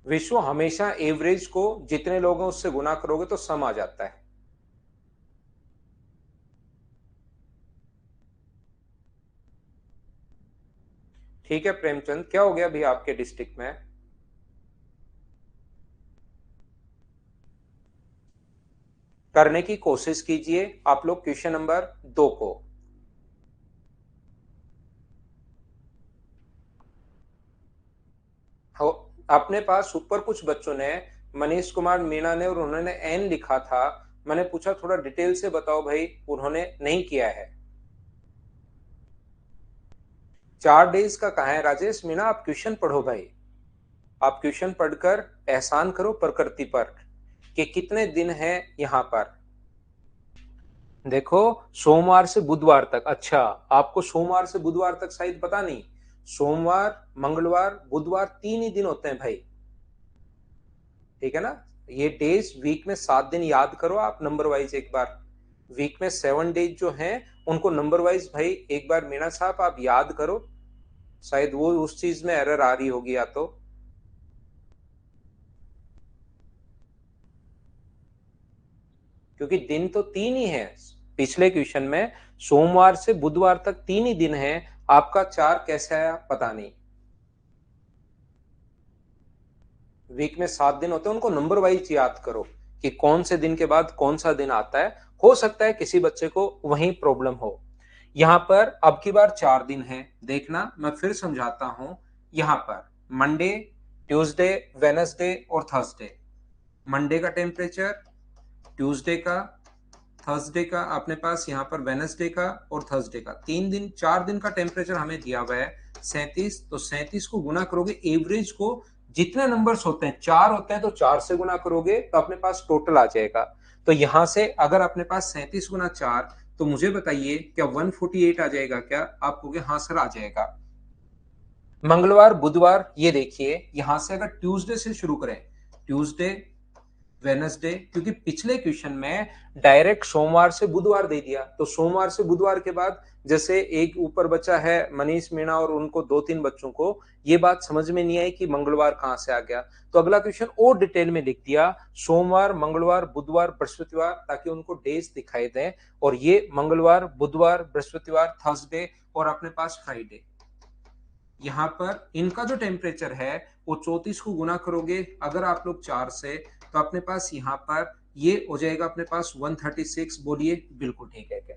विश्व हमेशा एवरेज को जितने लोग हैं उससे गुना करोगे तो सम आ जाता है। ठीक है प्रेमचंद, क्या हो गया अभी आपके डिस्ट्रिक्ट में? करने की कोशिश कीजिए आप लोग क्वेश्चन नंबर 2 को। हो, अपने पास ऊपर कुछ बच्चों ने, मनीष कुमार मीणा ने, और उन्होंने एन लिखा था। मैंने पूछा थोड़ा डिटेल से बताओ भाई, उन्होंने नहीं किया है। 4 डेज का कहा है राजेश मीणा? आप क्वेश्चन पढ़ो भाई, आप क्वेश्चन पढ़कर एहसान करो प्रकृति पर कि कितने दिन है यहां पर। देखो, सोमवार से बुधवार तक, अच्छा आपको सोमवार से बुधवार तक शायद पता नहीं, सोमवार, मंगलवार, बुधवार 3 ही दिन होते हैं भाई। ठीक है ना। ये डेज वीक में 7 दिन याद करो आप नंबर वाइज एक बार। वीक में 7 डेज जो हैं उनको नंबर वाइज भाई एक बार मीना साहब आप याद करो। शायद वो उस चीज में एरर आ रही होगी या तो। क्योंकि दिन तो 3 ही है पिछले क्वेश्चन में। सोमवार से बुधवार तक 3 ही दिन है। आपका 4 कैसे आया पता नहीं। वीक में 7 दिन होते हैं उनको नंबर वाइज याद करो कि कौन से दिन के बाद कौन सा दिन आता है। हो सकता है किसी बच्चे को वहीं प्रॉब्लम हो। यहां पर अब की बार 4 दिन है। देखना मैं फिर समझाता हूं। यहां पर मंडे, ट्यूसडे, वेनसडे और थर्सडे। मंडे का टेम्परेचर, ट्यूसडे का, थर्सडे का, अपने पास यहाँ पर वेनसडे का और थर्सडे का 3 दिन 4 दिन का टेम्परेचर हमें दिया हुआ है 37। तो 37 को गुना करोगे एवरेज को, जितने नंबर्स होते हैं 4 होते हैं तो 4 से गुना करोगे तो अपने पास टोटल आ जाएगा। तो यहां से अगर अपने पास 37 गुना 4, तो मुझे बताइए क्या 148 आ जाएगा क्या? आप कहोगे हाँ सर आ जाएगा। मंगलवार, बुधवार, ये देखिए यहां से अगर ट्यूसडे से शुरू करें, ट्यूसडे, वेनसडे, क्योंकि पिछले क्वेश्चन में डायरेक्ट सोमवार से बुधवार दे दिया, तो सोमवार से बुधवार के बाद जैसे एक ऊपर बच्चा है मनीष मीणा और उनको 2-3 बच्चों को ये बात समझ में नहीं आई कि मंगलवार कहां से आ गया, तो अगला क्वेश्चन और डिटेल में लिख दिया सोमवार, मंगलवार, बुधवार, बृहस्पतिवार, ताकि उनको डेज दिखाई दें। और ये मंगलवार, बुधवार, बृहस्पतिवार, थर्सडे और अपने पास फ्राइडे। यहाँ पर इनका जो टेम्परेचर है वो 34 को गुना करोगे अगर आप लोग 4 से, तो अपने पास यहाँ पर ये हो जाएगा अपने पास 136। बोलिए बिल्कुल ठीक है क्या?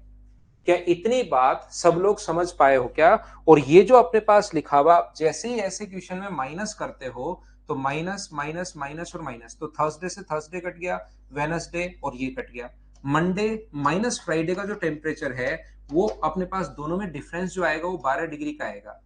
क्या इतनी बात सब लोग समझ पाए हो क्या? और ये जो अपने पास लिखा हुआ जैसे ही ऐसे क्वेश्चन में माइनस करते हो तो माइनस माइनस माइनस और माइनस, तो थर्सडे से थर्सडे कट गया, वेनसडे और ये कट गया, मंडे माइनस फ्राइडे का जो टेम्परेचर है वो अपने पास दोनों में डिफरेंस जो आएगा वो 12 डिग्री का आएगा।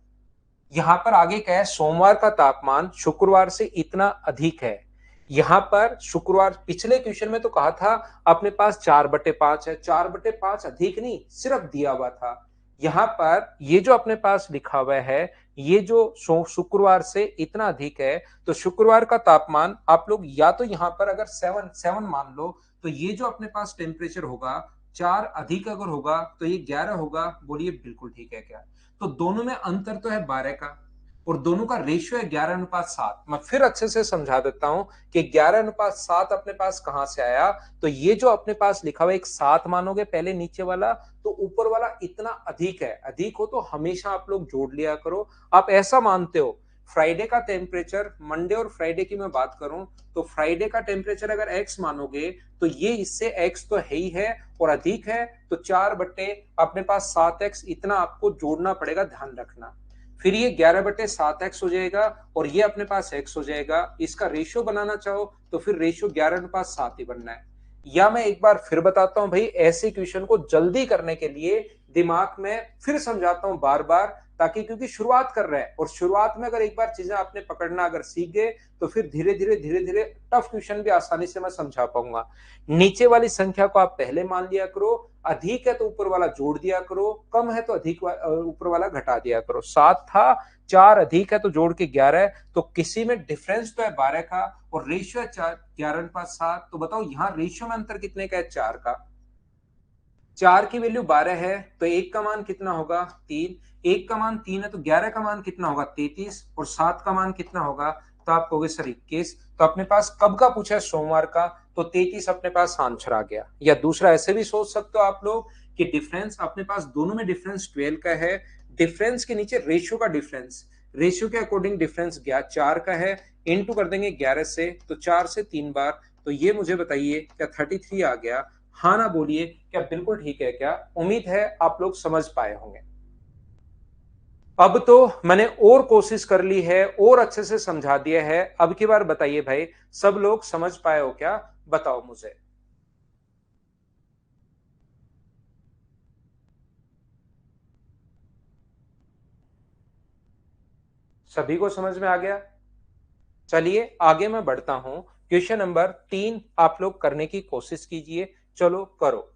यहां पर आगे क्या है, सोमवार का तापमान शुक्रवार से इतना अधिक है। यहां पर शुक्रवार पिछले क्वेश्चन में तो कहा था अपने पास 4/5 है, 4/5 अधिक नहीं सिर्फ दिया हुआ था। यहां पर ये जो अपने पास लिखा हुआ है ये जो शुक्रवार से इतना अधिक है, तो शुक्रवार का तापमान आप लोग या तो यहां पर अगर 7 मान लो, तो ये जो अपने पास टेम्परेचर होगा 4 अधिक अगर होगा तो ये 11 होगा। बोलिए बिल्कुल ठीक है क्या? तो दोनों में अंतर तो है 12 का, और दोनों का रेशियो है 11:7। मैं फिर अच्छे से समझा देता हूं कि 11:7 अपने पास कहां से आया। तो ये जो अपने पास लिखा हुआ एक 7 मानोगे पहले नीचे वाला, तो ऊपर वाला इतना अधिक है। अधिक हो तो हमेशा आप लोग जोड़ लिया करो। आप ऐसा मानते हो फ्राइडे का टेम्परेचर, मंडे और फ्राइडे की मैं बात करूं तो फ्राइडे का टेम्परेचर अगर एक्स मानोगे तो ये इससे एक्स तो है ही है और अधिक है, तो 4 बट्टे अपने पास 7x इतना आपको जोड़ना पड़ेगा, ध्यान रखना। फिर ये 11/7x हो जाएगा और ये अपने पास x हो जाएगा। इसका रेशियो बनाना चाहो तो फिर रेशियो 11:7 ही बनना है। या मैं एक बार फिर बताता हूं भाई, ऐसे क्वेश्चन को जल्दी करने के लिए दिमाग में फिर समझाता हूं बार बार, ताकि क्योंकि शुरुआत कर रहे हैं और शुरुआत में अगर एक बार चीजें आपने पकड़ना अगर सीख गए तो फिर धीरे धीरे टफ क्वेश्चन भी आसानी से मैं समझा पाऊंगा। नीचे वाली संख्या को आप पहले मान लिया करो, अधिक है तो ऊपर वाला जोड़ दिया करो, कम है तो अधिक ऊपर वाला घटा दिया करो। 7 था, 4 अधिक है तो जोड़ के 11 है, तो किसी में डिफरेंस तो है 12 का और रेशियो है 11:7। तो बताओ यहाँ रेशियो में अंतर कितने का है? 4 का। 4 की वैल्यू 12 है तो एक का मान कितना होगा? 3। एक का मान 3 है तो 11 का मान कितना होगा? 33। और 7 का मान कितना होगा? तो आप कहोगे सर 21। तो अपने पास कब का पूछा है? सोमवार का। तो 33 अपने पास आंसर आ गया। या दूसरा ऐसे भी सोच सकते हो आप लोग कि डिफरेंस अपने पास दोनों में डिफरेंस 12 का है, डिफरेंस के नीचे रेशियो का डिफरेंस, रेशियो के अकॉर्डिंग डिफरेंस 4 का है, इंटू कर देंगे 11 से, तो 4 से 3 बार, तो ये मुझे बताइए क्या 33 आ गया? हाँ ना बोलिए, क्या बिल्कुल ठीक है क्या? उम्मीद है आप लोग समझ पाए होंगे। अब तो मैंने और कोशिश कर ली है और अच्छे से समझा दिया है। अब की बार बताइए भाई, सब लोग समझ पाए हो क्या? बताओ मुझे। सभी को समझ में आ गया? चलिए आगे मैं बढ़ता हूं। क्वेश्चन नंबर 3 आप लोग करने की कोशिश कीजिए। चलो करो।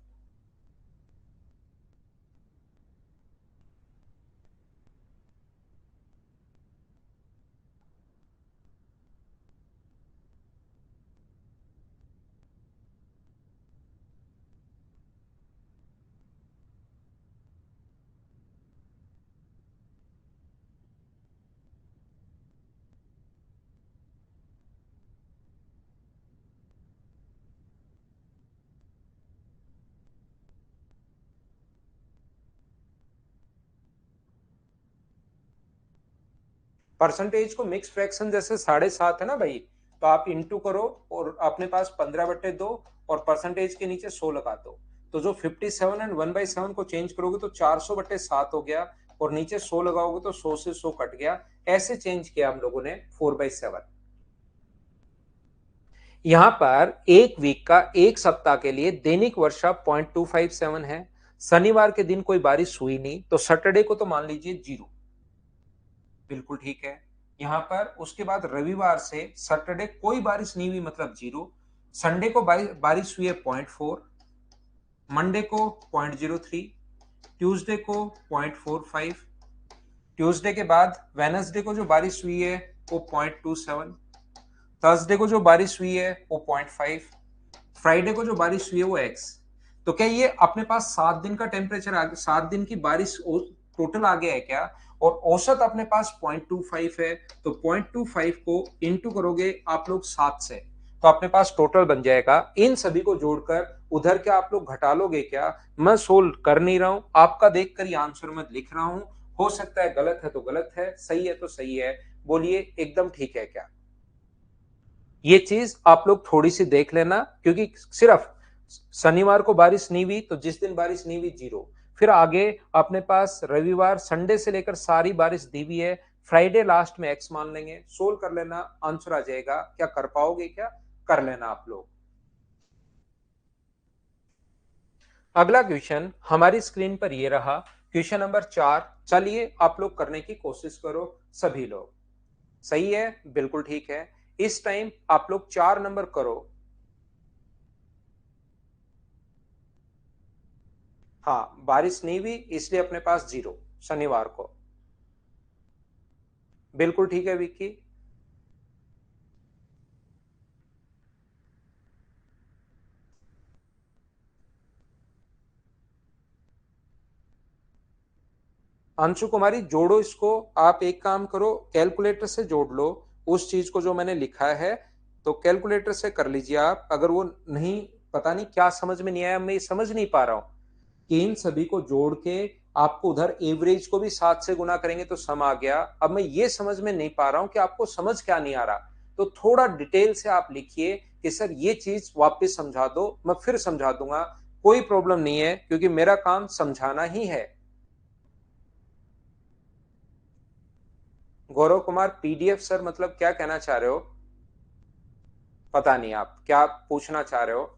परसेंटेज को मिक्स फ्रैक्शन जैसे 7.5 है ना भाई, तो आप इंटू करो और अपने पास 15/2 और परसेंटेज के नीचे 100 लगा दो। तो जो 57 एंड 1/7 को चेंज करोगे तो 400/7 हो गया, और नीचे 100 लगाओगे तो 100 से 100 कट गया। ऐसे चेंज किया हम लोगों ने 4/7। यहां पर एक वीक का, एक सप्ताह के लिए दैनिक वर्षा 0.257 है। शनिवार के दिन कोई बारिश हुई नहीं, तो सैटरडे को तो मान लीजिए 0, बिल्कुल ठीक है। यहां पर उसके बाद रविवार से सैटरडे कोई बारिश नहीं हुई, मतलब 0। संडे को बारिश हुई है 0.4, मंडे को 0.03, ट्यूसडे को 0.45, ट्यूसडे के बाद वेनसडे को जो बारिश हुई है वो 0.27, थर्सडे को जो बारिश हुई है वो 0.5, फ्राइडे को जो बारिश हुई है वो x। तो क्या ये अपने पास 7 दिन का टेम्परेचर 7 दिन की बारिश टोटल आ गया है क्या? और औसत अपने पास 0.25 है, तो 0.25 को इंटू करोगे आप लोग 7 से, तो अपने पास टोटल बन जाएगा। इन सभी को जोड़कर उधर क्या आप लोग घटा लोगे क्या? मैं सोल्व कर नहीं रहा हूं, आपका देखकर ये आंसर मैं लिख रहा हूं। हो सकता है गलत है तो गलत है, सही है तो सही है। बोलिए एकदम ठीक है क्या? ये चीज आप लोग थोड़ी सी देख लेना, क्योंकि सिर्फ शनिवार को बारिश नहीं हुई, तो जिस दिन बारिश नहीं हुई 0, फिर आगे अपने पास रविवार संडे से लेकर सारी बारिश दी हुई है, फ्राइडे लास्ट में एक्स मान लेंगे, सोल्व कर लेना, आंसर आ जाएगा। क्या कर पाओगे क्या? कर लेना आप लोग। अगला क्वेश्चन हमारी स्क्रीन पर ये रहा, क्वेश्चन नंबर 4। चलिए आप लोग करने की कोशिश करो सभी लोग। सही है, बिल्कुल ठीक है। इस टाइम आप लोग 4 नंबर करो। हाँ, बारिश नहीं हुई इसलिए अपने पास 0 शनिवार को। बिल्कुल ठीक है विक्की। अंशु कुमारी जोड़ो इसको। आप एक काम करो, कैलकुलेटर से जोड़ लो उस चीज को जो मैंने लिखा है, तो कैलकुलेटर से कर लीजिए आप। अगर वो नहीं, पता नहीं क्या समझ में नहीं आया, मैं समझ नहीं पा रहा हूं कि इन सभी को जोड़ के आपको उधर एवरेज को भी 7 से गुना करेंगे तो सम आ गया। अब मैं ये समझ में नहीं पा रहा हूं कि आपको समझ क्या नहीं आ रहा, तो थोड़ा डिटेल से आप लिखिए कि सर ये चीज वापस समझा दो, मैं फिर समझा दूंगा। कोई प्रॉब्लम नहीं है, क्योंकि मेरा काम समझाना ही है। गौरव कुमार पीडीएफ सर, मतलब क्या कहना चाह रहे हो? पता नहीं आप क्या पूछना चाह रहे हो।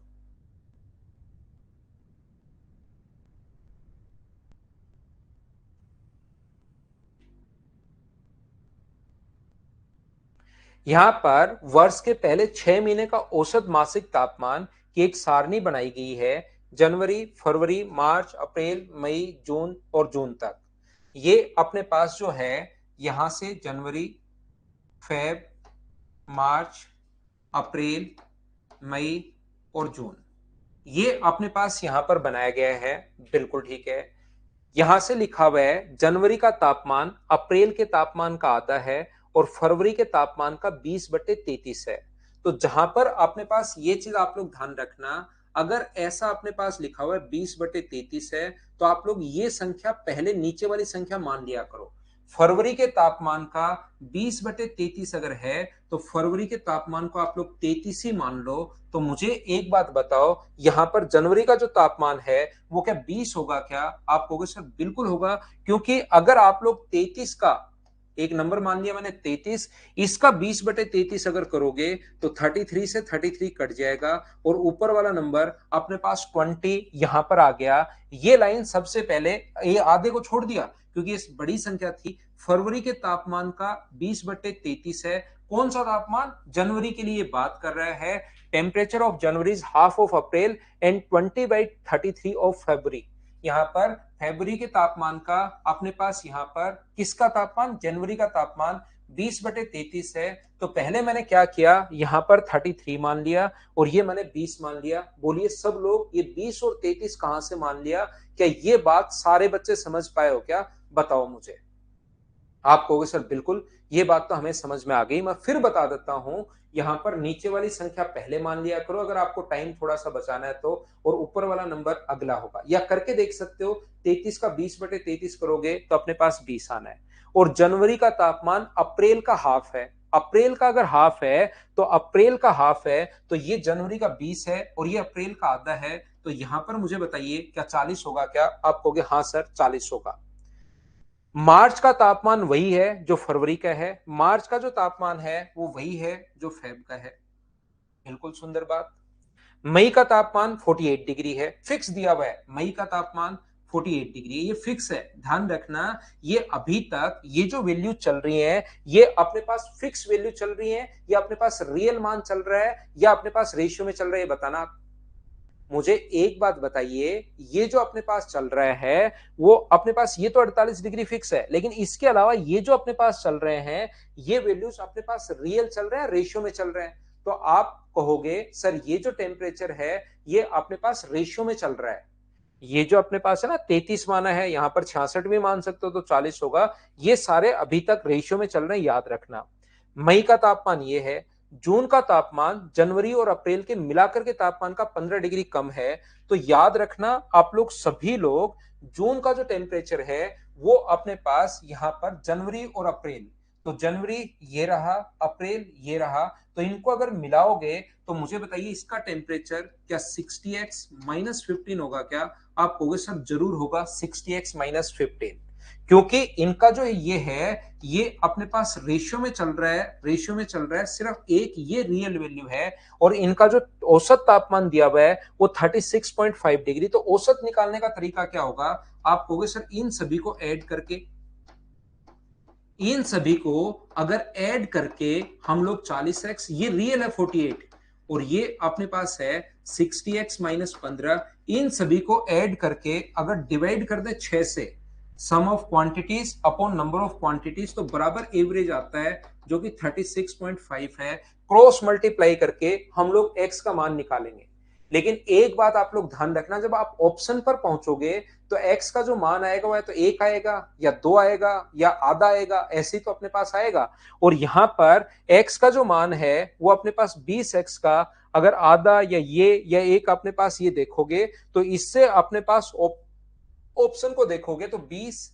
यहां पर वर्ष के पहले 6 महीने का औसत मासिक तापमान की एक सारणी बनाई गई है, जनवरी, फरवरी, मार्च, अप्रैल, मई, जून और जून तक। ये अपने पास जो है, यहां से जनवरी, फेब, मार्च, अप्रैल, मई और जून, ये अपने पास यहां पर बनाया गया है। बिल्कुल ठीक है। यहां से लिखा हुआ है जनवरी का तापमान अप्रैल के तापमान का आता है, और फरवरी के तापमान का 20/33 है। तो जहां पर अपने पास ये चीज आप लोग ध्यान रखना, अगर ऐसा अपने पास लिखा हुआ है 20/33 है, तो आप लोग ये संख्या पहले नीचे वाली संख्या मान लिया करो। फरवरी के तापमान का 20/33 अगर है, तो फरवरी के तापमान को आप लोग 33 ही मान लो। तो मुझे एक बात बताओ, यहां पर जनवरी का जो तापमान है वो क्या 20 होगा क्या? आप कहोगे सर बिल्कुल होगा, क्योंकि अगर आप लोग 33 का एक नंबर मान लिया मैंने 33, इसका 20/33 अगर करोगे तो 33 से 33 कट जाएगा, और ऊपर वाला नंबर अपने पास 20 यहां पर आ गया। ये लाइन सबसे पहले, ये आधे को छोड़ दिया क्योंकि इस बड़ी संख्या थी। फरवरी के तापमान का 20/33 है। कौन सा तापमान? जनवरी के लिए बात कर रहा है। Temperature of January is half of April and 20/33 of February. यहाँ पर फरवरी के तापमान का अपने पास, यहाँ पर किसका तापमान? जनवरी का तापमान 20/33 है। तो पहले मैंने क्या किया, यहाँ पर 33 मान लिया और ये मैंने 20 मान लिया। बोलिए सब लोग, ये 20 और 33 कहां से मान लिया? क्या ये बात सारे बच्चे समझ पाए हो क्या? बताओ मुझे। आप कहोगे सर बिल्कुल, ये बात तो हमें समझ में आ गई। मैं फिर बता देता हूं, यहां पर नीचे वाली संख्या पहले मान लिया करो अगर आपको टाइम थोड़ा सा बचाना है तो, और ऊपर वाला नंबर अगला होगा। या करके देख सकते हो, 33 का 20/33 करोगे तो अपने पास 20 आना है, और जनवरी का तापमान अप्रैल का हाफ है। अप्रैल का अगर हाफ है तो अप्रैल का हाफ है तो ये जनवरी का 20 है और ये अप्रैल का आधा है, तो यहां पर मुझे बताइए क्या 40 होगा क्या? आप कहोगे हाँ सर 40 होगा। मार्च का तापमान वही है जो फरवरी का है, मार्च का जो तापमान है वो वही है जो फेब का है। बिल्कुल सुंदर बात। मई का तापमान 48 डिग्री है, फिक्स दिया हुआ है, मई का तापमान 48 डिग्री, ये फिक्स है। ध्यान रखना, ये अभी तक ये जो वैल्यू चल रही है ये अपने पास फिक्स वैल्यू चल रही है या अपने पास रियल मान चल रहा है या अपने पास रेशियो में चल रहा है, बताना। मुझे एक बात बताइए, ये जो अपने पास चल रहा है वो अपने पास ये तो 48 डिग्री फिक्स है, लेकिन इसके अलावा ये जो अपने पास चल रहे हैं ये वैल्यूज अपने पास रियल चल रहे हैं, रेशियो में चल रहे हैं। तो आप कहोगे सर ये जो टेम्परेचर है ये अपने पास रेशियो में चल रहा है। ये जो अपने पास है ना 33 माना है, यहां पर 66 भी मान सकते हो तो 40 होगा। ये सारे अभी तक रेशियो में चल रहे हैं, याद रखना। मई का तापमान ये है, जून का तापमान जनवरी और अप्रैल के मिलाकर के तापमान का 15 डिग्री कम है। तो याद रखना आप लोग सभी लोग, जून का जो टेम्परेचर है वो अपने पास यहां पर जनवरी और अप्रैल, तो जनवरी ये रहा, अप्रैल ये रहा, तो इनको अगर मिलाओगे तो मुझे बताइए इसका टेम्परेचर क्या 60x-15 होगा क्या? आप कहोगे सर जरूर होगा 60x-15, क्योंकि इनका जो ये है ये अपने पास रेशियो में चल रहा है, रेशियो में चल रहा है, सिर्फ एक ये रियल वैल्यू है और इनका जो औसत तापमान दिया हुआ है वो 36.5 डिग्री। तो औसत निकालने का तरीका क्या होगा? आप कहोगे सर इन सभी को ऐड करके, इन सभी को अगर ऐड करके हम लोग 40x, ये रियल है 48 और ये अपने पास है 60x-15, इन सभी को ऐड करके अगर डिवाइड कर दे 6 से, sum of quantities upon number of quantities, तो बराबर एवरेज आता है जो कि 36.5 है। क्रॉस मल्टीप्लाई करके हम लोग x का मान निकालेंगे। लेकिन एक बात आप लोग ध्यान रखना, जब आप ऑप्शन पर पहुंचोगे तो x का जो मान आएगा वह तो 1 आएगा या 2 आएगा या आधा आएगा, ऐसे तो अपने पास आएगा। और यहां पर x का जो मान है वो अपने पास 20x का अगर आधा या ये या एक अपने पास ये देखोगे तो इससे अपने पास ऑप्शन को देखोगे तो 20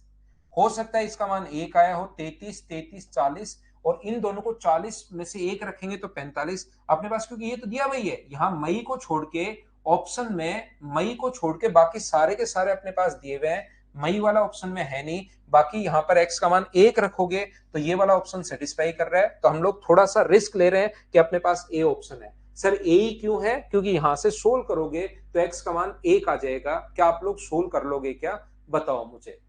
हो सकता है इसका मान 1 आया हो, 33, 33, 40 और इन दोनों को 40 में से एक रखेंगे तो 45 अपने पास, क्योंकि ये तो दिया वही है। यहां मई को छोड़ के ऑप्शन में, मई को छोड़ के बाकी सारे के सारे अपने पास दिए हुए हैं, मई वाला ऑप्शन में है नहीं। बाकी यहां पर एक्स का मान 1 रखोगे तो ये वाला ऑप्शन सेटिस्फाई कर रहा है, तो हम लोग थोड़ा सा रिस्क ले रहे हैं कि अपने पास ए ऑप्शन है। सर ए ही क्यों है? क्योंकि यहां से सोल्व करोगे तो एक्स का मान 1 आ जाएगा। क्या आप लोग सोल्व कर लोगे क्या? बताओ मुझे।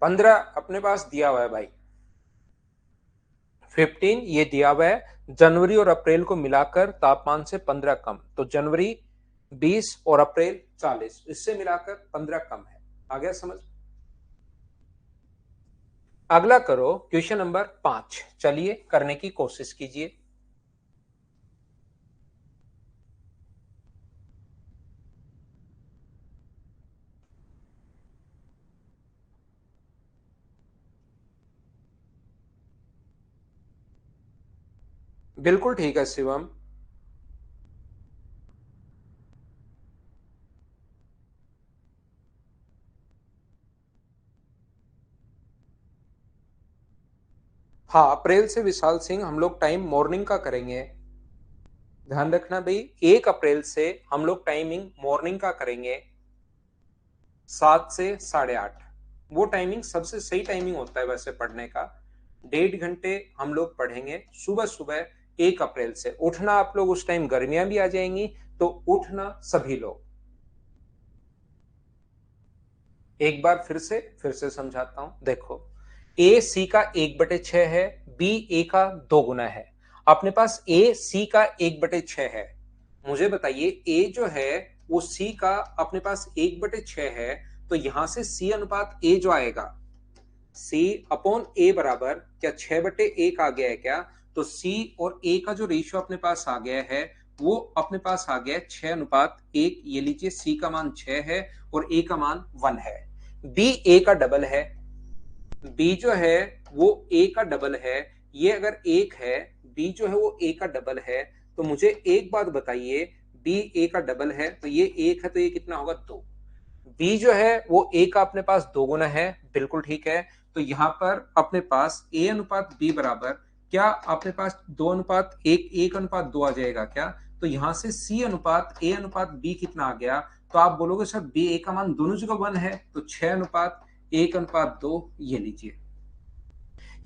पंद्रह अपने पास दिया हुआ है भाई, 15 ये दिया हुआ है। जनवरी और अप्रैल को मिलाकर तापमान से 15 कम, तो जनवरी 20 और अप्रैल 40, इससे मिलाकर 15 कम है। आ गया समझ? अगला करो क्वेश्चन नंबर 5, चलिए करने की कोशिश कीजिए। बिल्कुल ठीक है शिवम। हाँ, अप्रैल से विशाल सिंह हम लोग टाइम मॉर्निंग का करेंगे। ध्यान रखना भाई, 1 अप्रैल से हम लोग टाइमिंग मॉर्निंग का करेंगे, 7 से 8:30। वो टाइमिंग सबसे सही टाइमिंग होता है वैसे पढ़ने का। 1.5 घंटे हम लोग पढ़ेंगे सुबह सुबह। 1 अप्रैल से उठना आप लोग, उस टाइम गर्मियां भी आ जाएंगी तो उठना सभी लोग। एक बार फिर से समझाता हूं, देखो। ए सी का 1/6 है, बी ए का 2 गुना है। अपने पास ए सी का 1/6 है। मुझे बताइए ए जो है वो सी का अपने पास 1/6 है, तो यहां से सी अनुपात ए जो आएगा, सी अपॉन ए बराबर क्या 6/1 आ गया है क्या? तो सी और ए का जो रेशियो अपने पास आ गया है वो अपने पास आ गया है 6:1। ये लीजिए सी का मान 6 है और ए का मान 1 है। बी ए का डबल है, बी जो है वो ए का डबल है, ये अगर एक है, बी जो है वो ए का डबल है, तो मुझे एक बात बताइए, बी ए का डबल है तो ये एक है, तो ये कितना होगा, दो। बी जो है वो ए का अपने पास दो गुना है, बिल्कुल ठीक है। तो यहां पर अपने पास ए अनुपात बी बराबर, क्या अपने पास दो अनुपात एक, एक अनुपात दो आ जाएगा क्या? तो यहां से सी अनुपात ए अनुपात बी कितना आ गया? तो आप बोलोगे सर बी ए का मान दोनों जगह वन है, तो 6:1:2, ये लीजिए।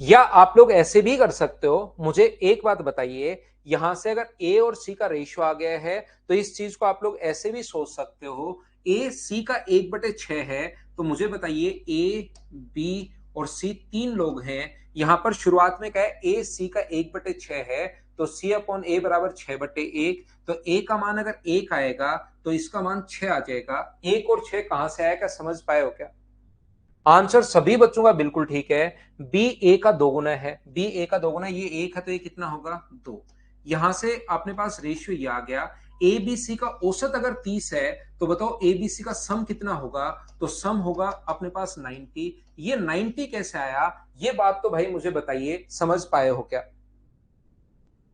या आप लोग ऐसे भी कर सकते हो, मुझे एक बात बताइए, यहां से अगर ए और सी का रेशियो आ गया है तो इस चीज को आप लोग ऐसे भी सोच सकते हो, ए सी का 1/6 है, तो मुझे बताइए ए बी और सी तीन लोग हैं, यहां पर शुरुआत में क्या है, ए सी का 1/6 है, तो सी अपॉन ए बराबर 6/1, तो ए का मान अगर एक आएगा तो इसका मान 6 आ जाएगा। एक और 6 कहां से आएगा, समझ पाए हो क्या? आंसर सभी बच्चों का बिल्कुल ठीक है, बी ए का दोगुना है, बी ए का दोगुना, ये एक है तो ये कितना होगा, दो। यहां से अपने पास रेशियो ये आ गया। ए बी सी का औसत अगर 30 है तो बताओ ए बी सी का सम कितना होगा? तो सम होगा अपने पास 90। ये 90 कैसे आया, ये बात तो भाई मुझे बताइए, समझ पाए हो क्या?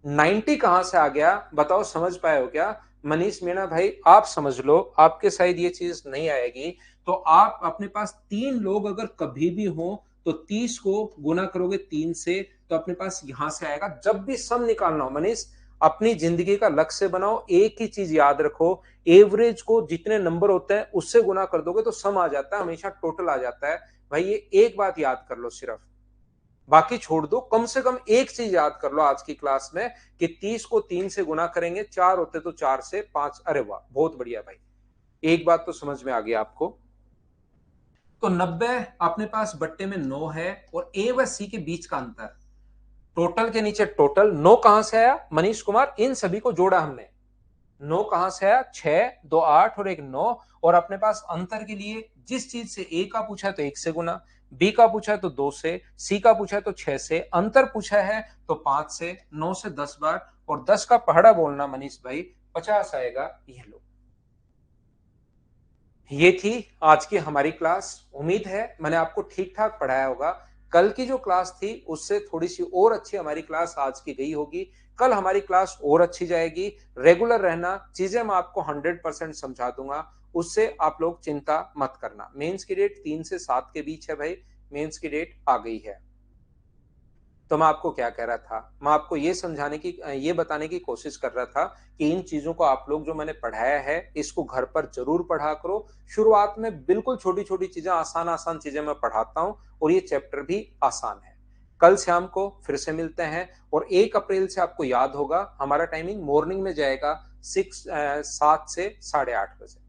90 कहां से आ गया, बताओ, समझ पाए हो क्या? मनीष मीणा भाई आप समझ लो, आपके साइड ये चीज नहीं आएगी। तो आप अपने पास तीन लोग अगर कभी भी हो तो 30 को गुना करोगे तीन से, तो अपने पास यहां से आएगा। जब भी सम निकालना हो मनीष, अपनी जिंदगी का लक्ष्य बनाओ, एक ही चीज याद रखो, एवरेज को जितने नंबर होते हैं उससे गुना कर दोगे तो सम आ जाता है, हमेशा टोटल आ जाता है। भाई ये एक बात याद कर लो सिर्फ, बाकी छोड़ दो, कम से कम एक चीज याद कर लो आज की क्लास में, कि 30 को 3 से गुना करेंगे, चार होते तो 4 से 5। अरे वाह, बहुत बढ़िया भाई, एक बात तो समझ में आ गया आपको। तो 90 अपने पास बट्टे में 9 है, और ए व सी के बीच का अंतर, टोटल के नीचे टोटल, 9 कहां से आया मनीष कुमार, इन सभी को जोड़ा हमने, 9 कहां से आया, 6, 2 8 और एक 9। और अपने पास अंतर के लिए जिस चीज से ए का पूछा है तो 1 से गुना, बी का पूछा है तो 2 से, सी का पूछा है तो 6 से, अंतर पूछा है तो 5 से, 9 से 10 बार, और 10 का पहाड़ा बोलना मनीष भाई, 50 आएगा। ये लो, ये थी आज की हमारी क्लास। उम्मीद है मैंने आपको ठीक ठाक पढ़ाया होगा। कल की जो क्लास थी उससे थोड़ी सी और अच्छी हमारी क्लास आज की गई होगी, कल हमारी क्लास और अच्छी जाएगी। रेगुलर रहना, चीजें मैं आपको 100% समझा दूंगा, उससे आप लोग चिंता मत करना। मेंस की डेट 3 से 7 के बीच है भाई, मेंस की डेट आ गई है। तो मैं आपको क्या कह रहा था, मैं आपको ये समझाने की, ये बताने की कोशिश कर रहा था कि इन चीजों को आप लोग जो मैंने पढ़ाया है इसको घर पर जरूर पढ़ा करो। शुरुआत में बिल्कुल छोटी छोटी चीजें, आसान आसान चीजें मैं पढ़ाता हूं, और ये चैप्टर भी आसान है। कल शाम को फिर से मिलते हैं, और 1 अप्रैल से आपको याद होगा हमारा टाइमिंग मॉर्निंग में जाएगा, 7 से 8:30 बजे।